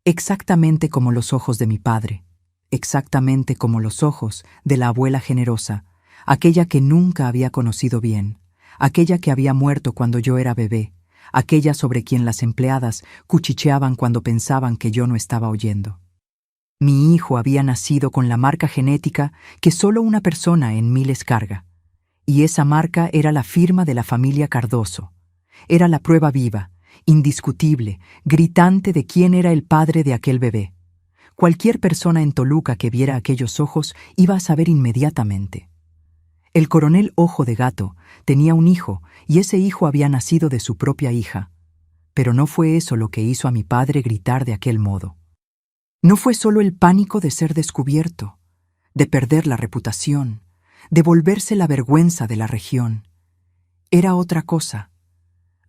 Exactamente como los ojos de mi padre, exactamente como los ojos de la abuela generosa, aquella que nunca había conocido bien, aquella que había muerto cuando yo era bebé, aquella sobre quien las empleadas cuchicheaban cuando pensaban que yo no estaba oyendo. Mi hijo había nacido con la marca genética que solo una persona en 1000 carga, y esa marca era la firma de la familia Cardoso. Era la prueba viva, indiscutible, gritante de quién era el padre de aquel bebé. Cualquier persona en Toluca que viera aquellos ojos iba a saber inmediatamente. El coronel Ojo de Gato tenía un hijo y ese hijo había nacido de su propia hija. Pero no fue eso lo que hizo a mi padre gritar de aquel modo. No fue solo el pánico de ser descubierto, de perder la reputación, de volverse la vergüenza de la región. Era otra cosa,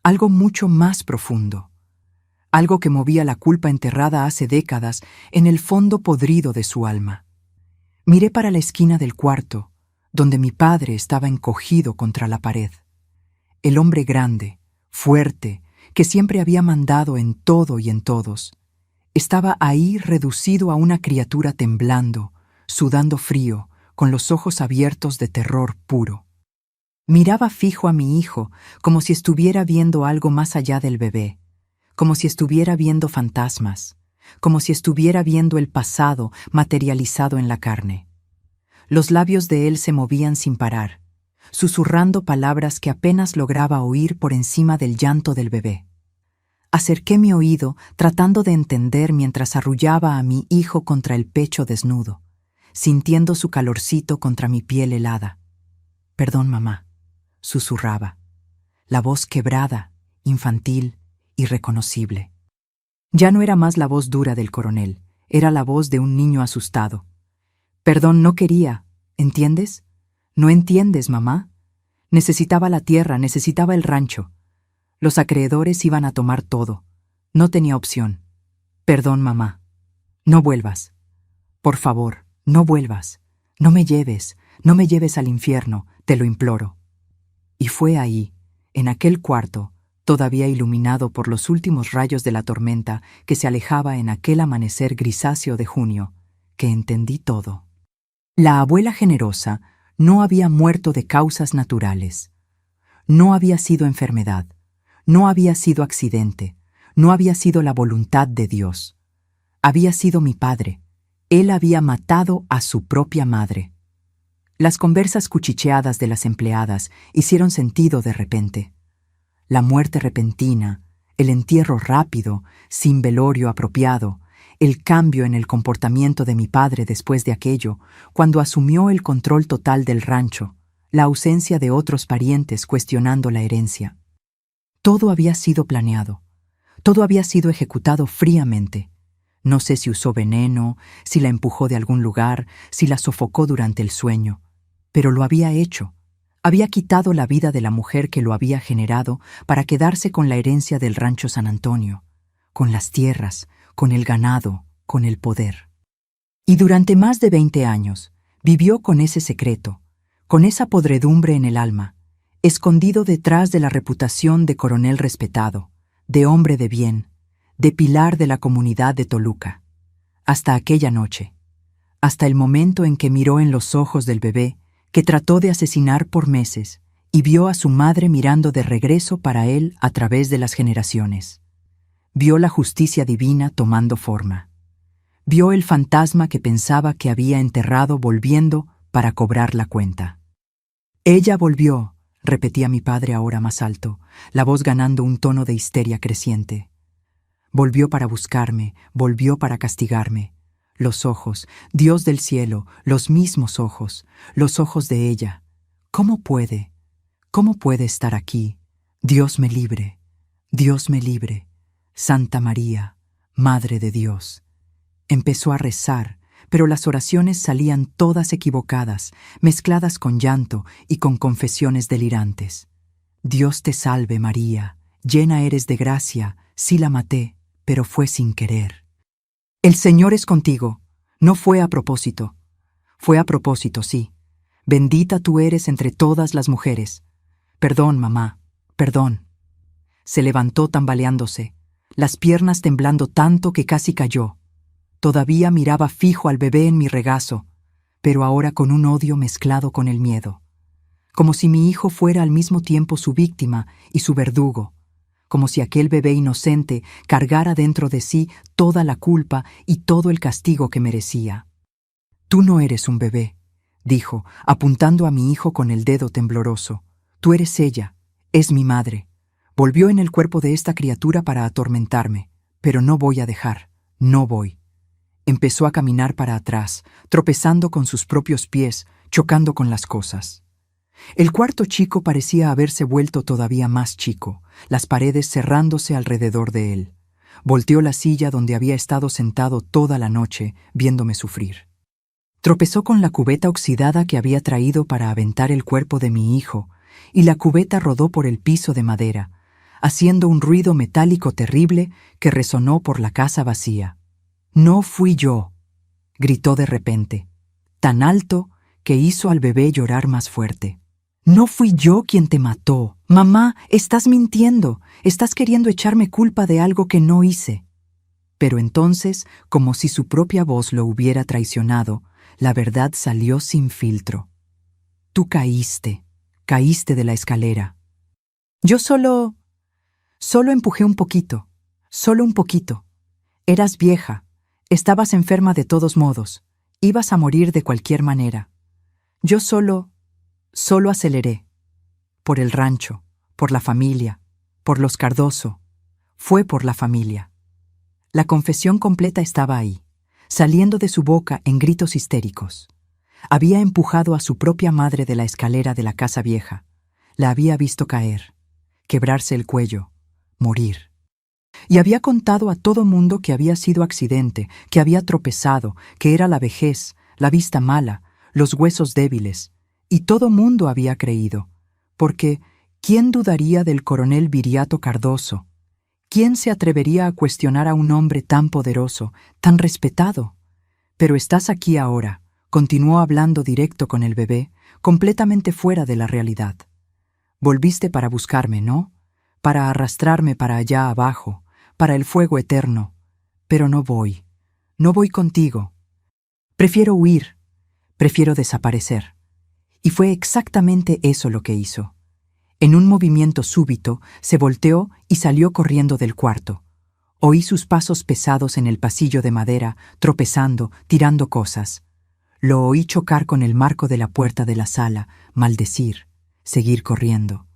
algo mucho más profundo, algo que movía la culpa enterrada hace décadas en el fondo podrido de su alma. Miré para la esquina del cuarto, donde mi padre estaba encogido contra la pared. El hombre grande, fuerte, que siempre había mandado en todo y en todos, estaba ahí reducido a una criatura temblando, sudando frío, con los ojos abiertos de terror puro. Miraba fijo a mi hijo, como si estuviera viendo algo más allá del bebé, como si estuviera viendo fantasmas, como si estuviera viendo el pasado materializado en la carne. Los labios de él se movían sin parar, susurrando palabras que apenas lograba oír por encima del llanto del bebé. Acerqué mi oído, tratando de entender mientras arrullaba a mi hijo contra el pecho desnudo, sintiendo su calorcito contra mi piel helada. «Perdón, mamá», susurraba, la voz quebrada, infantil, irreconocible. Ya no era más la voz dura del coronel, era la voz de un niño asustado. «Perdón, no quería, ¿entiendes? ¿No entiendes, mamá? Necesitaba la tierra, necesitaba el rancho. Los acreedores iban a tomar todo. No tenía opción. Perdón, mamá. No vuelvas. Por favor, no vuelvas. No me lleves al infierno, te lo imploro». Y fue ahí, en aquel cuarto, todavía iluminado por los últimos rayos de la tormenta que se alejaba en aquel amanecer grisáceo de junio, que entendí todo. La abuela generosa no había muerto de causas naturales. No había sido enfermedad, no había sido accidente, no había sido la voluntad de Dios. Había sido mi padre. Él había matado a su propia madre. Las conversas cuchicheadas de las empleadas hicieron sentido de repente. La muerte repentina, el entierro rápido, sin velorio apropiado, el cambio en el comportamiento de mi padre después de aquello, cuando asumió el control total del rancho, la ausencia de otros parientes cuestionando la herencia. Todo había sido planeado, todo había sido ejecutado fríamente. No sé si usó veneno, si la empujó de algún lugar, si la sofocó durante el sueño, pero lo había hecho. Había quitado la vida de la mujer que lo había generado para quedarse con la herencia del rancho San Antonio, con las tierras, con el ganado, con el poder. Y durante más de 20 años vivió con ese secreto, con esa podredumbre en el alma, escondido detrás de la reputación de coronel respetado, de hombre de bien, de pilar de la comunidad de Toluca. Hasta aquella noche, hasta el momento en que miró en los ojos del bebé que trató de asesinar por meses y vio a su madre mirando de regreso para él a través de las generaciones. Vio la justicia divina tomando forma. Vio el fantasma que pensaba que había enterrado volviendo para cobrar la cuenta. «Ella volvió», repetía mi padre ahora más alto, la voz ganando un tono de histeria creciente. «Volvió para buscarme, volvió para castigarme. Los ojos, Dios del cielo, los mismos ojos, los ojos de ella. ¿Cómo puede estar aquí? Dios me libre, Dios me libre. Santa María, Madre de Dios». Empezó a rezar, pero las oraciones salían todas equivocadas, mezcladas con llanto y con confesiones delirantes. «Dios te salve, María, llena eres de gracia, sí la maté, pero fue sin querer. El Señor es contigo, no fue a propósito. Fue a propósito, sí. Bendita tú eres entre todas las mujeres. Perdón, mamá, perdón». Se levantó tambaleándose, las piernas temblando tanto que casi cayó. Todavía miraba fijo al bebé en mi regazo, pero ahora con un odio mezclado con el miedo. Como si mi hijo fuera al mismo tiempo su víctima y su verdugo. Como si aquel bebé inocente cargara dentro de sí toda la culpa y todo el castigo que merecía. «Tú no eres un bebé», dijo, apuntando a mi hijo con el dedo tembloroso. «Tú eres ella, es mi madre. Volvió en el cuerpo de esta criatura para atormentarme, pero no voy a dejar, no voy». Empezó a caminar para atrás, tropezando con sus propios pies, chocando con las cosas. El cuarto chico parecía haberse vuelto todavía más chico, las paredes cerrándose alrededor de él. Volteó la silla donde había estado sentado toda la noche, viéndome sufrir. Tropezó con la cubeta oxidada que había traído para aventar el cuerpo de mi hijo, y la cubeta rodó por el piso de madera, haciendo un ruido metálico terrible que resonó por la casa vacía. «No fui yo», gritó de repente, tan alto que hizo al bebé llorar más fuerte. «No fui yo quien te mató. Mamá, estás mintiendo. Estás queriendo echarme culpa de algo que no hice». Pero entonces, como si su propia voz lo hubiera traicionado, la verdad salió sin filtro. Tú caíste de la escalera. Yo solo empujé un poquito, solo un poquito. Eras vieja, estabas enferma de todos modos, ibas a morir de cualquier manera. Yo solo aceleré. Por el rancho, por la familia, por los Cardoso. Fue por la familia. La confesión completa estaba ahí, saliendo de su boca en gritos histéricos. Había empujado a su propia madre de la escalera de la casa vieja. La había visto caer, quebrarse el cuello, morir. Y había contado a todo mundo que había sido accidente, que había tropezado, que era la vejez, la vista mala, los huesos débiles. Y todo mundo había creído, porque ¿quién dudaría del coronel Viriato Cardoso? ¿Quién se atrevería a cuestionar a un hombre tan poderoso, tan respetado? Pero estás aquí ahora, continuó hablando directo con el bebé, completamente fuera de la realidad. Volviste para buscarme, ¿no? Para arrastrarme para allá abajo, para el fuego eterno. Pero no voy contigo. Prefiero huir, prefiero desaparecer. Y fue exactamente eso lo que hizo. En un movimiento súbito, se volteó y salió corriendo del cuarto. Oí sus pasos pesados en el pasillo de madera, tropezando, tirando cosas. Lo oí chocar con el marco de la puerta de la sala, maldecir, seguir corriendo.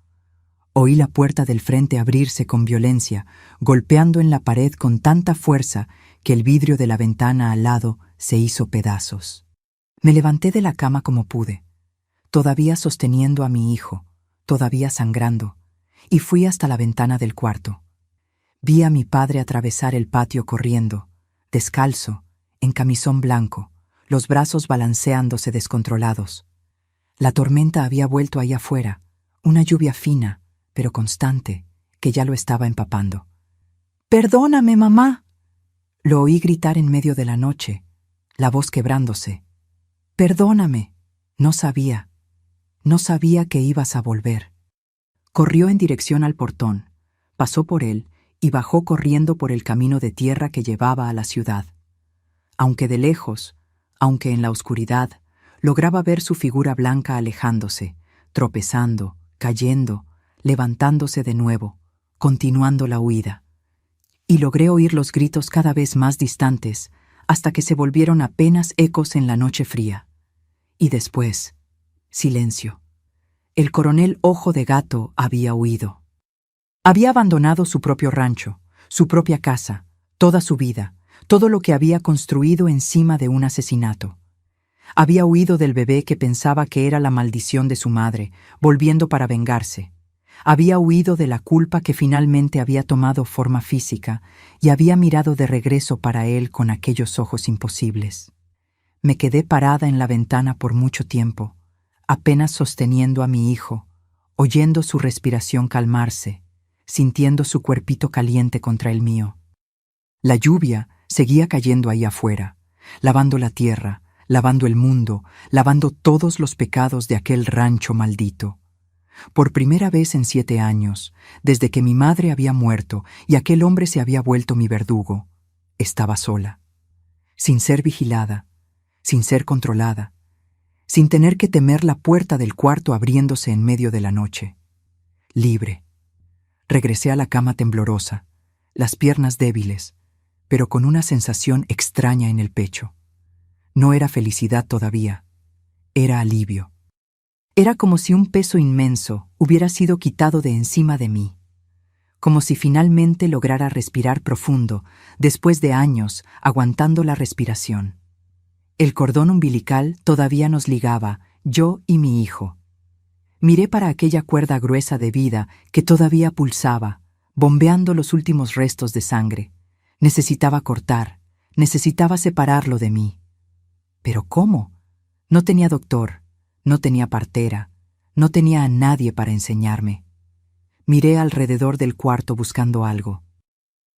Oí la puerta del frente abrirse con violencia, golpeando en la pared con tanta fuerza que el vidrio de la ventana al lado se hizo pedazos. Me levanté de la cama como pude, todavía sosteniendo a mi hijo, todavía sangrando, y fui hasta la ventana del cuarto. Vi a mi padre atravesar el patio corriendo, descalzo, en camisón blanco, los brazos balanceándose descontrolados. La tormenta había vuelto ahí afuera, una lluvia fina, pero constante, que ya lo estaba empapando. «¡Perdóname, mamá!», lo oí gritar en medio de la noche, la voz quebrándose. «¡Perdóname! No sabía que ibas a volver». Corrió en dirección al portón, pasó por él y bajó corriendo por el camino de tierra que llevaba a la ciudad. Aunque de lejos, aunque en la oscuridad, lograba ver su figura blanca alejándose, tropezando, cayendo, levantándose de nuevo, continuando la huida. Y logré oír los gritos cada vez más distantes, hasta que se volvieron apenas ecos en la noche fría. Y después, silencio. El coronel Ojo de Gato había huido. Había abandonado su propio rancho, su propia casa, toda su vida, todo lo que había construido encima de un asesinato. Había huido del bebé que pensaba que era la maldición de su madre, volviendo para vengarse. Había huido de la culpa que finalmente había tomado forma física y había mirado de regreso para él con aquellos ojos imposibles. Me quedé parada en la ventana por mucho tiempo, apenas sosteniendo a mi hijo, oyendo su respiración calmarse, sintiendo su cuerpito caliente contra el mío. La lluvia seguía cayendo ahí afuera, lavando la tierra, lavando el mundo, lavando todos los pecados de aquel rancho maldito. Por primera vez en 7 años, desde que mi madre había muerto y aquel hombre se había vuelto mi verdugo, estaba sola, sin ser vigilada, sin ser controlada, sin tener que temer la puerta del cuarto abriéndose en medio de la noche. Libre. Regresé a la cama temblorosa, las piernas débiles, pero con una sensación extraña en el pecho. No era felicidad todavía, era alivio. Era como si un peso inmenso hubiera sido quitado de encima de mí, como si finalmente lograra respirar profundo después de años aguantando la respiración. El cordón umbilical todavía nos ligaba, yo y mi hijo. Miré para aquella cuerda gruesa de vida que todavía pulsaba, bombeando los últimos restos de sangre. Necesitaba cortar, necesitaba separarlo de mí. ¿Pero cómo? No tenía doctor, no tenía partera, no tenía a nadie para enseñarme. Miré alrededor del cuarto buscando algo.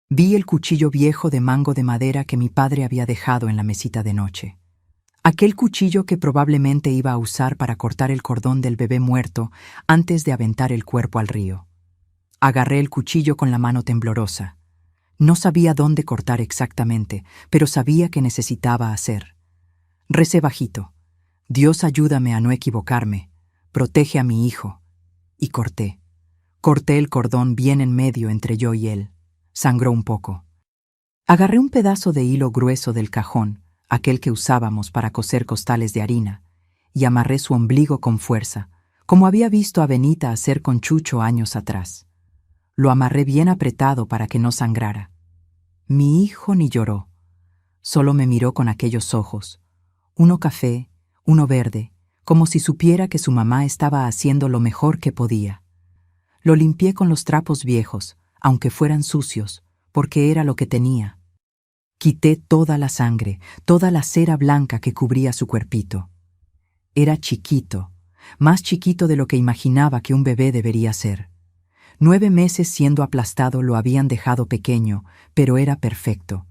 Vi el cuchillo viejo de mango de madera que mi padre había dejado en la mesita de noche. Aquel cuchillo que probablemente iba a usar para cortar el cordón del bebé muerto antes de aventar el cuerpo al río. Agarré el cuchillo con la mano temblorosa. No sabía dónde cortar exactamente, pero sabía que necesitaba hacer. Recé bajito: Dios, ayúdame a no equivocarme, protege a mi hijo. Y corté. Corté el cordón bien en medio entre yo y él. Sangró un poco. Agarré un pedazo de hilo grueso del cajón, aquel que usábamos para cocer costales de harina, y amarré su ombligo con fuerza, como había visto a Benita hacer con Chucho años atrás. Lo amarré bien apretado para que no sangrara. Mi hijo ni lloró. Solo me miró con aquellos ojos, uno café, uno verde, como si supiera que su mamá estaba haciendo lo mejor que podía. Lo limpié con los trapos viejos, aunque fueran sucios, porque era lo que tenía. Quité toda la sangre, toda la cera blanca que cubría su cuerpito. Era chiquito, más chiquito de lo que imaginaba que un bebé debería ser. 9 meses siendo aplastado lo habían dejado pequeño, pero era perfecto.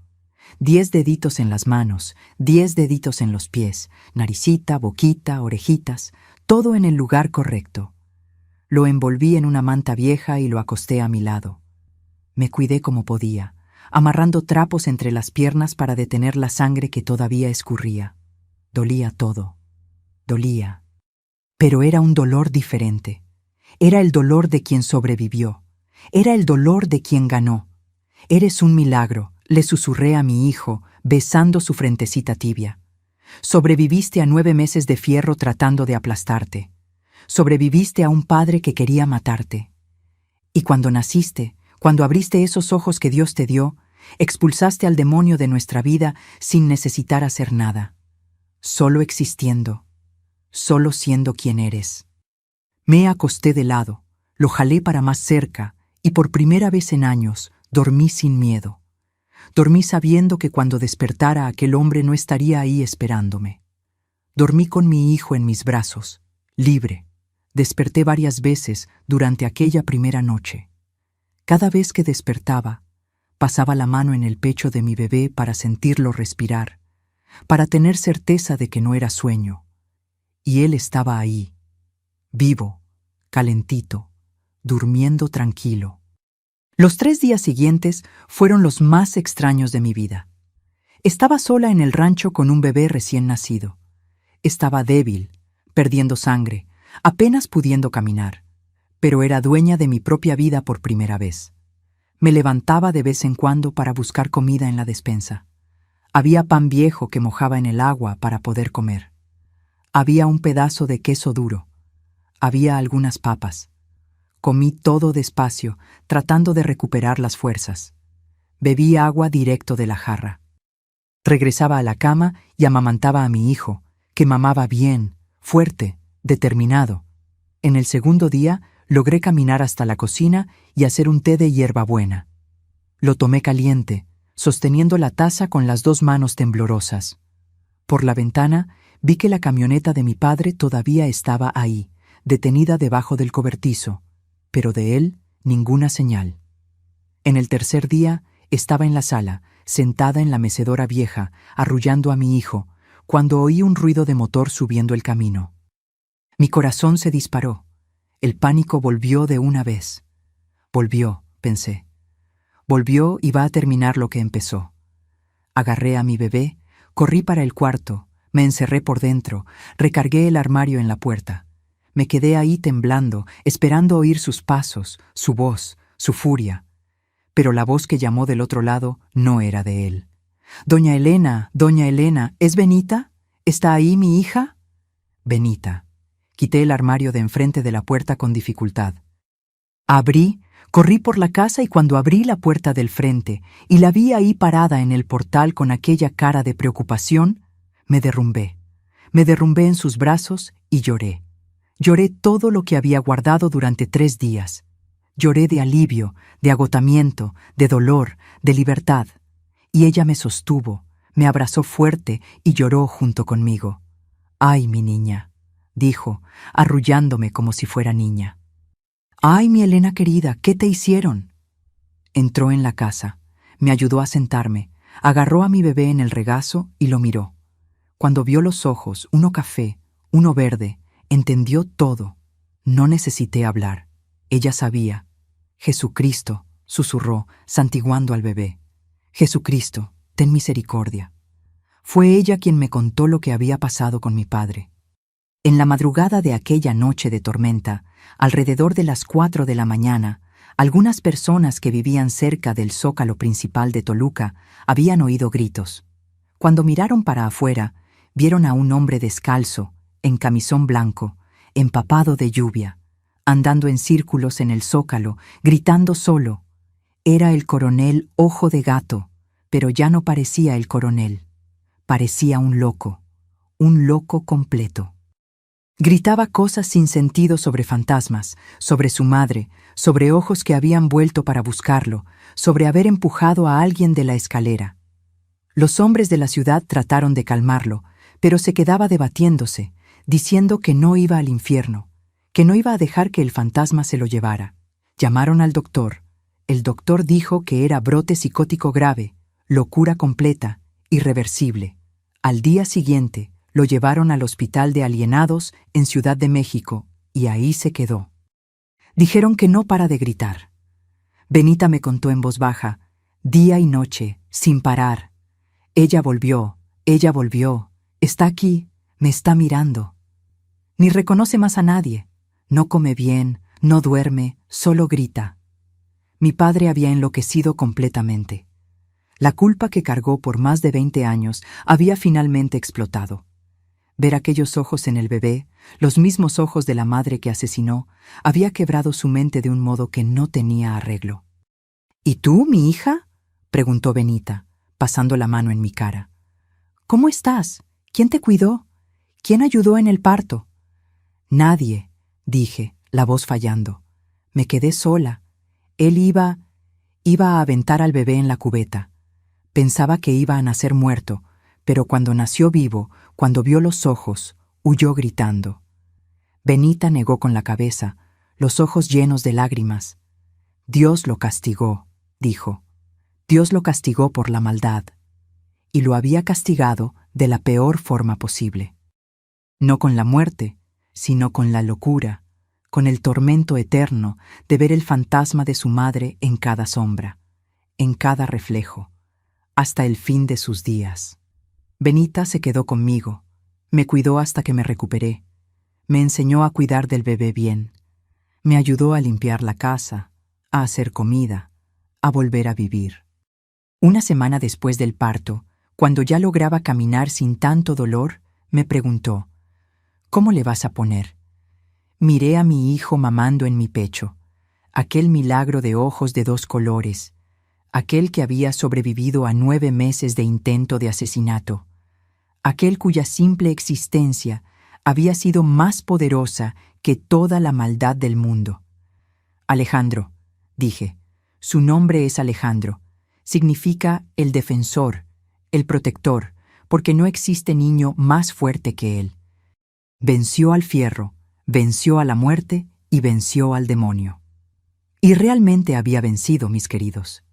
10 deditos en las manos, 10 deditos en los pies, naricita, boquita, orejitas, todo en el lugar correcto. Lo envolví en una manta vieja y lo acosté a mi lado. Me cuidé como podía, amarrando trapos entre las piernas para detener la sangre que todavía escurría. Dolía todo. Dolía. Pero era un dolor diferente. Era el dolor de quien sobrevivió. Era el dolor de quien ganó. Eres un milagro, le susurré a mi hijo, besando su frentecita tibia. Sobreviviste a 9 meses de fierro tratando de aplastarte. Sobreviviste a un padre que quería matarte. Y cuando naciste, cuando abriste esos ojos que Dios te dio, expulsaste al demonio de nuestra vida sin necesitar hacer nada. Solo existiendo. Solo siendo quien eres. Me acosté de lado, lo jalé para más cerca y por primera vez en años dormí sin miedo. Dormí sabiendo que cuando despertara aquel hombre no estaría ahí esperándome. Dormí con mi hijo en mis brazos, libre. Desperté varias veces durante aquella primera noche. Cada vez que despertaba, pasaba la mano en el pecho de mi bebé para sentirlo respirar, para tener certeza de que no era sueño. Y él estaba ahí, vivo, calentito, durmiendo tranquilo. Los 3 días siguientes fueron los más extraños de mi vida. Estaba sola en el rancho con un bebé recién nacido. Estaba débil, perdiendo sangre, apenas pudiendo caminar, pero era dueña de mi propia vida por primera vez. Me levantaba de vez en cuando para buscar comida en la despensa. Había pan viejo que mojaba en el agua para poder comer. Había un pedazo de queso duro. Había algunas papas. Comí todo despacio, tratando de recuperar las fuerzas. Bebí agua directo de la jarra. Regresaba a la cama y amamantaba a mi hijo, que mamaba bien, fuerte, determinado. En el segundo día logré caminar hasta la cocina y hacer un té de hierbabuena. Lo tomé caliente, sosteniendo la taza con las 2 manos temblorosas. Por la ventana vi que la camioneta de mi padre todavía estaba ahí, detenida debajo del cobertizo, pero de él ninguna señal. En el tercer día estaba en la sala, sentada en la mecedora vieja, arrullando a mi hijo, cuando oí un ruido de motor subiendo el camino. Mi corazón se disparó. El pánico volvió de una vez. Volvió, pensé. Volvió y va a terminar lo que empezó. Agarré a mi bebé, corrí para el cuarto, me encerré por dentro, recargué el armario en la puerta. Me quedé ahí temblando, esperando oír sus pasos, su voz, su furia. Pero la voz que llamó del otro lado no era de él. Doña Elena, ¿es Benita? ¿Está ahí mi hija? Benita. Quité el armario de enfrente de la puerta con dificultad. Abrí, corrí por la casa y cuando abrí la puerta del frente y la vi ahí parada en el portal con aquella cara de preocupación, me derrumbé. Me derrumbé en sus brazos y lloré. Lloré todo lo que había guardado durante 3 días. Lloré de alivio, de agotamiento, de dolor, de libertad. Y ella me sostuvo, me abrazó fuerte y lloró junto conmigo. «Ay, mi niña», dijo, arrullándome como si fuera niña. «Ay, mi Elena querida, ¿qué te hicieron?» Entró en la casa, me ayudó a sentarme, agarró a mi bebé en el regazo y lo miró. Cuando vio los ojos, uno café, uno verde, entendió todo. No necesité hablar. Ella sabía. «Jesucristo», susurró, santiguando al bebé. «Jesucristo, ten misericordia». Fue ella quien me contó lo que había pasado con mi padre. En la madrugada de aquella noche de tormenta, alrededor de las 4 de la mañana, algunas personas que vivían cerca del zócalo principal de Toluca habían oído gritos. Cuando miraron para afuera, vieron a un hombre descalzo, en camisón blanco, empapado de lluvia, andando en círculos en el zócalo, gritando solo. Era el coronel Ojo de Gato, pero ya no parecía el coronel. Parecía un loco completo. Gritaba cosas sin sentido sobre fantasmas, sobre su madre, sobre ojos que habían vuelto para buscarlo, sobre haber empujado a alguien de la escalera. Los hombres de la ciudad trataron de calmarlo, pero se quedaba debatiéndose, diciendo que no iba al infierno, que no iba a dejar que el fantasma se lo llevara. Llamaron al doctor. El doctor dijo que era brote psicótico grave, locura completa, irreversible. Al día siguiente, lo llevaron al hospital de alienados en Ciudad de México y ahí se quedó. Dijeron que no para de gritar. Benita me contó en voz baja, día y noche, sin parar. Ella volvió, está aquí, me está mirando. Ni reconoce más a nadie, no come bien, no duerme, solo grita. Mi padre había enloquecido completamente. La culpa que cargó por más de 20 años había finalmente explotado. Ver aquellos ojos en el bebé, los mismos ojos de la madre que asesinó, había quebrado su mente de un modo que no tenía arreglo. ¿Y tú, mi hija?, preguntó Benita, pasando la mano en mi cara. ¿Cómo estás? ¿Quién te cuidó? ¿Quién ayudó en el parto? Nadie, dije, la voz fallando. Me quedé sola. Él iba a aventar al bebé en la cubeta. Pensaba que iba a nacer muerto, pero cuando nació vivo, cuando vio los ojos, huyó gritando. Benita negó con la cabeza, los ojos llenos de lágrimas. Dios lo castigó, dijo. Dios lo castigó por la maldad. Y lo había castigado de la peor forma posible. No con la muerte, sino con la locura, con el tormento eterno de ver el fantasma de su madre en cada sombra, en cada reflejo, hasta el fin de sus días. Benita se quedó conmigo, me cuidó hasta que me recuperé, me enseñó a cuidar del bebé bien, me ayudó a limpiar la casa, a hacer comida, a volver a vivir. Una semana después del parto, cuando ya lograba caminar sin tanto dolor, me preguntó, ¿cómo le vas a poner? Miré a mi hijo mamando en mi pecho, aquel milagro de ojos de 2 colores, aquel que había sobrevivido a 9 meses de intento de asesinato, aquel cuya simple existencia había sido más poderosa que toda la maldad del mundo. Alejandro, dije, su nombre es Alejandro, significa el defensor, el protector, porque no existe niño más fuerte que él. Venció al fierro, venció a la muerte y venció al demonio. Y realmente había vencido, mis queridos.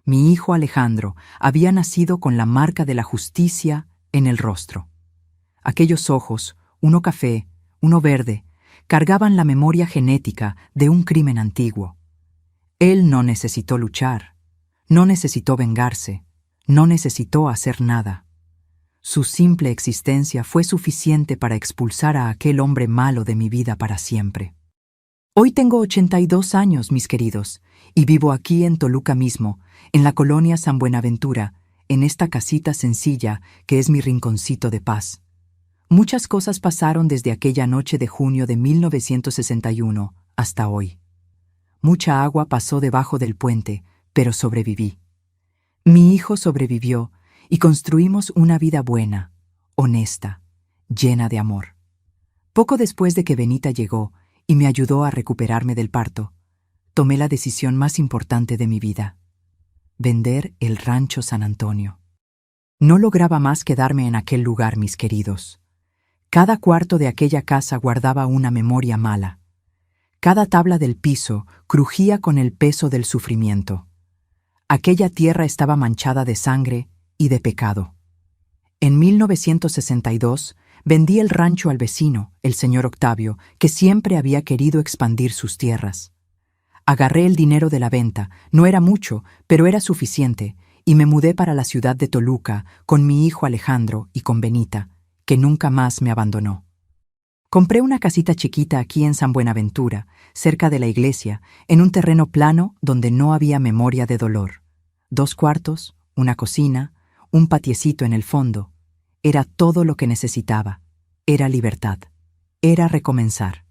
Mi hijo Alejandro había nacido con la marca de la justicia en el rostro. Aquellos ojos, uno café, uno verde, cargaban la memoria genética de un crimen antiguo. Él no necesitó luchar, no necesitó vengarse, no necesitó hacer nada. Su simple existencia fue suficiente para expulsar a aquel hombre malo de mi vida para siempre. Hoy tengo 82 años, mis queridos, y vivo aquí en Toluca mismo, en la colonia San Buenaventura, en esta casita sencilla que es mi rinconcito de paz. Muchas cosas pasaron desde aquella noche de junio de 1961 hasta hoy. Mucha agua pasó debajo del puente, pero sobreviví. Mi hijo sobrevivió y construimos una vida buena, honesta, llena de amor. Poco después de que Benita llegó y me ayudó a recuperarme del parto, tomé la decisión más importante de mi vida: vender el rancho San Antonio. No lograba más quedarme en aquel lugar, mis queridos. Cada cuarto de aquella casa guardaba una memoria mala. Cada tabla del piso crujía con el peso del sufrimiento. Aquella tierra estaba manchada de sangre y de pecado. En 1962 vendí el rancho al vecino, el señor Octavio, que siempre había querido expandir sus tierras. Agarré el dinero de la venta, no era mucho, pero era suficiente, y me mudé para la ciudad de Toluca con mi hijo Alejandro y con Benita, que nunca más me abandonó. Compré una casita chiquita aquí en San Buenaventura, cerca de la iglesia, en un terreno plano donde no había memoria de dolor. 2 cuartos, una cocina, un patiecito en el fondo. Era todo lo que necesitaba. Era libertad. Era recomenzar.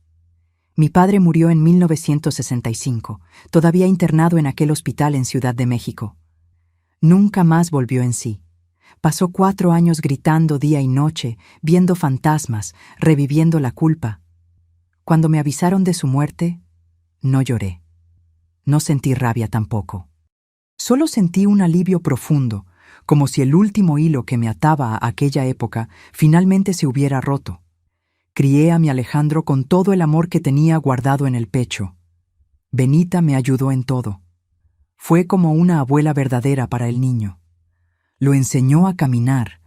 Mi padre murió en 1965, todavía internado en aquel hospital en Ciudad de México. Nunca más volvió en sí. Pasó 4 años gritando día y noche, viendo fantasmas, reviviendo la culpa. Cuando me avisaron de su muerte, no lloré. No sentí rabia tampoco. Solo sentí un alivio profundo, como si el último hilo que me ataba a aquella época finalmente se hubiera roto. Crié a mi Alejandro con todo el amor que tenía guardado en el pecho. Benita me ayudó en todo. Fue como una abuela verdadera para el niño. Lo enseñó a caminar,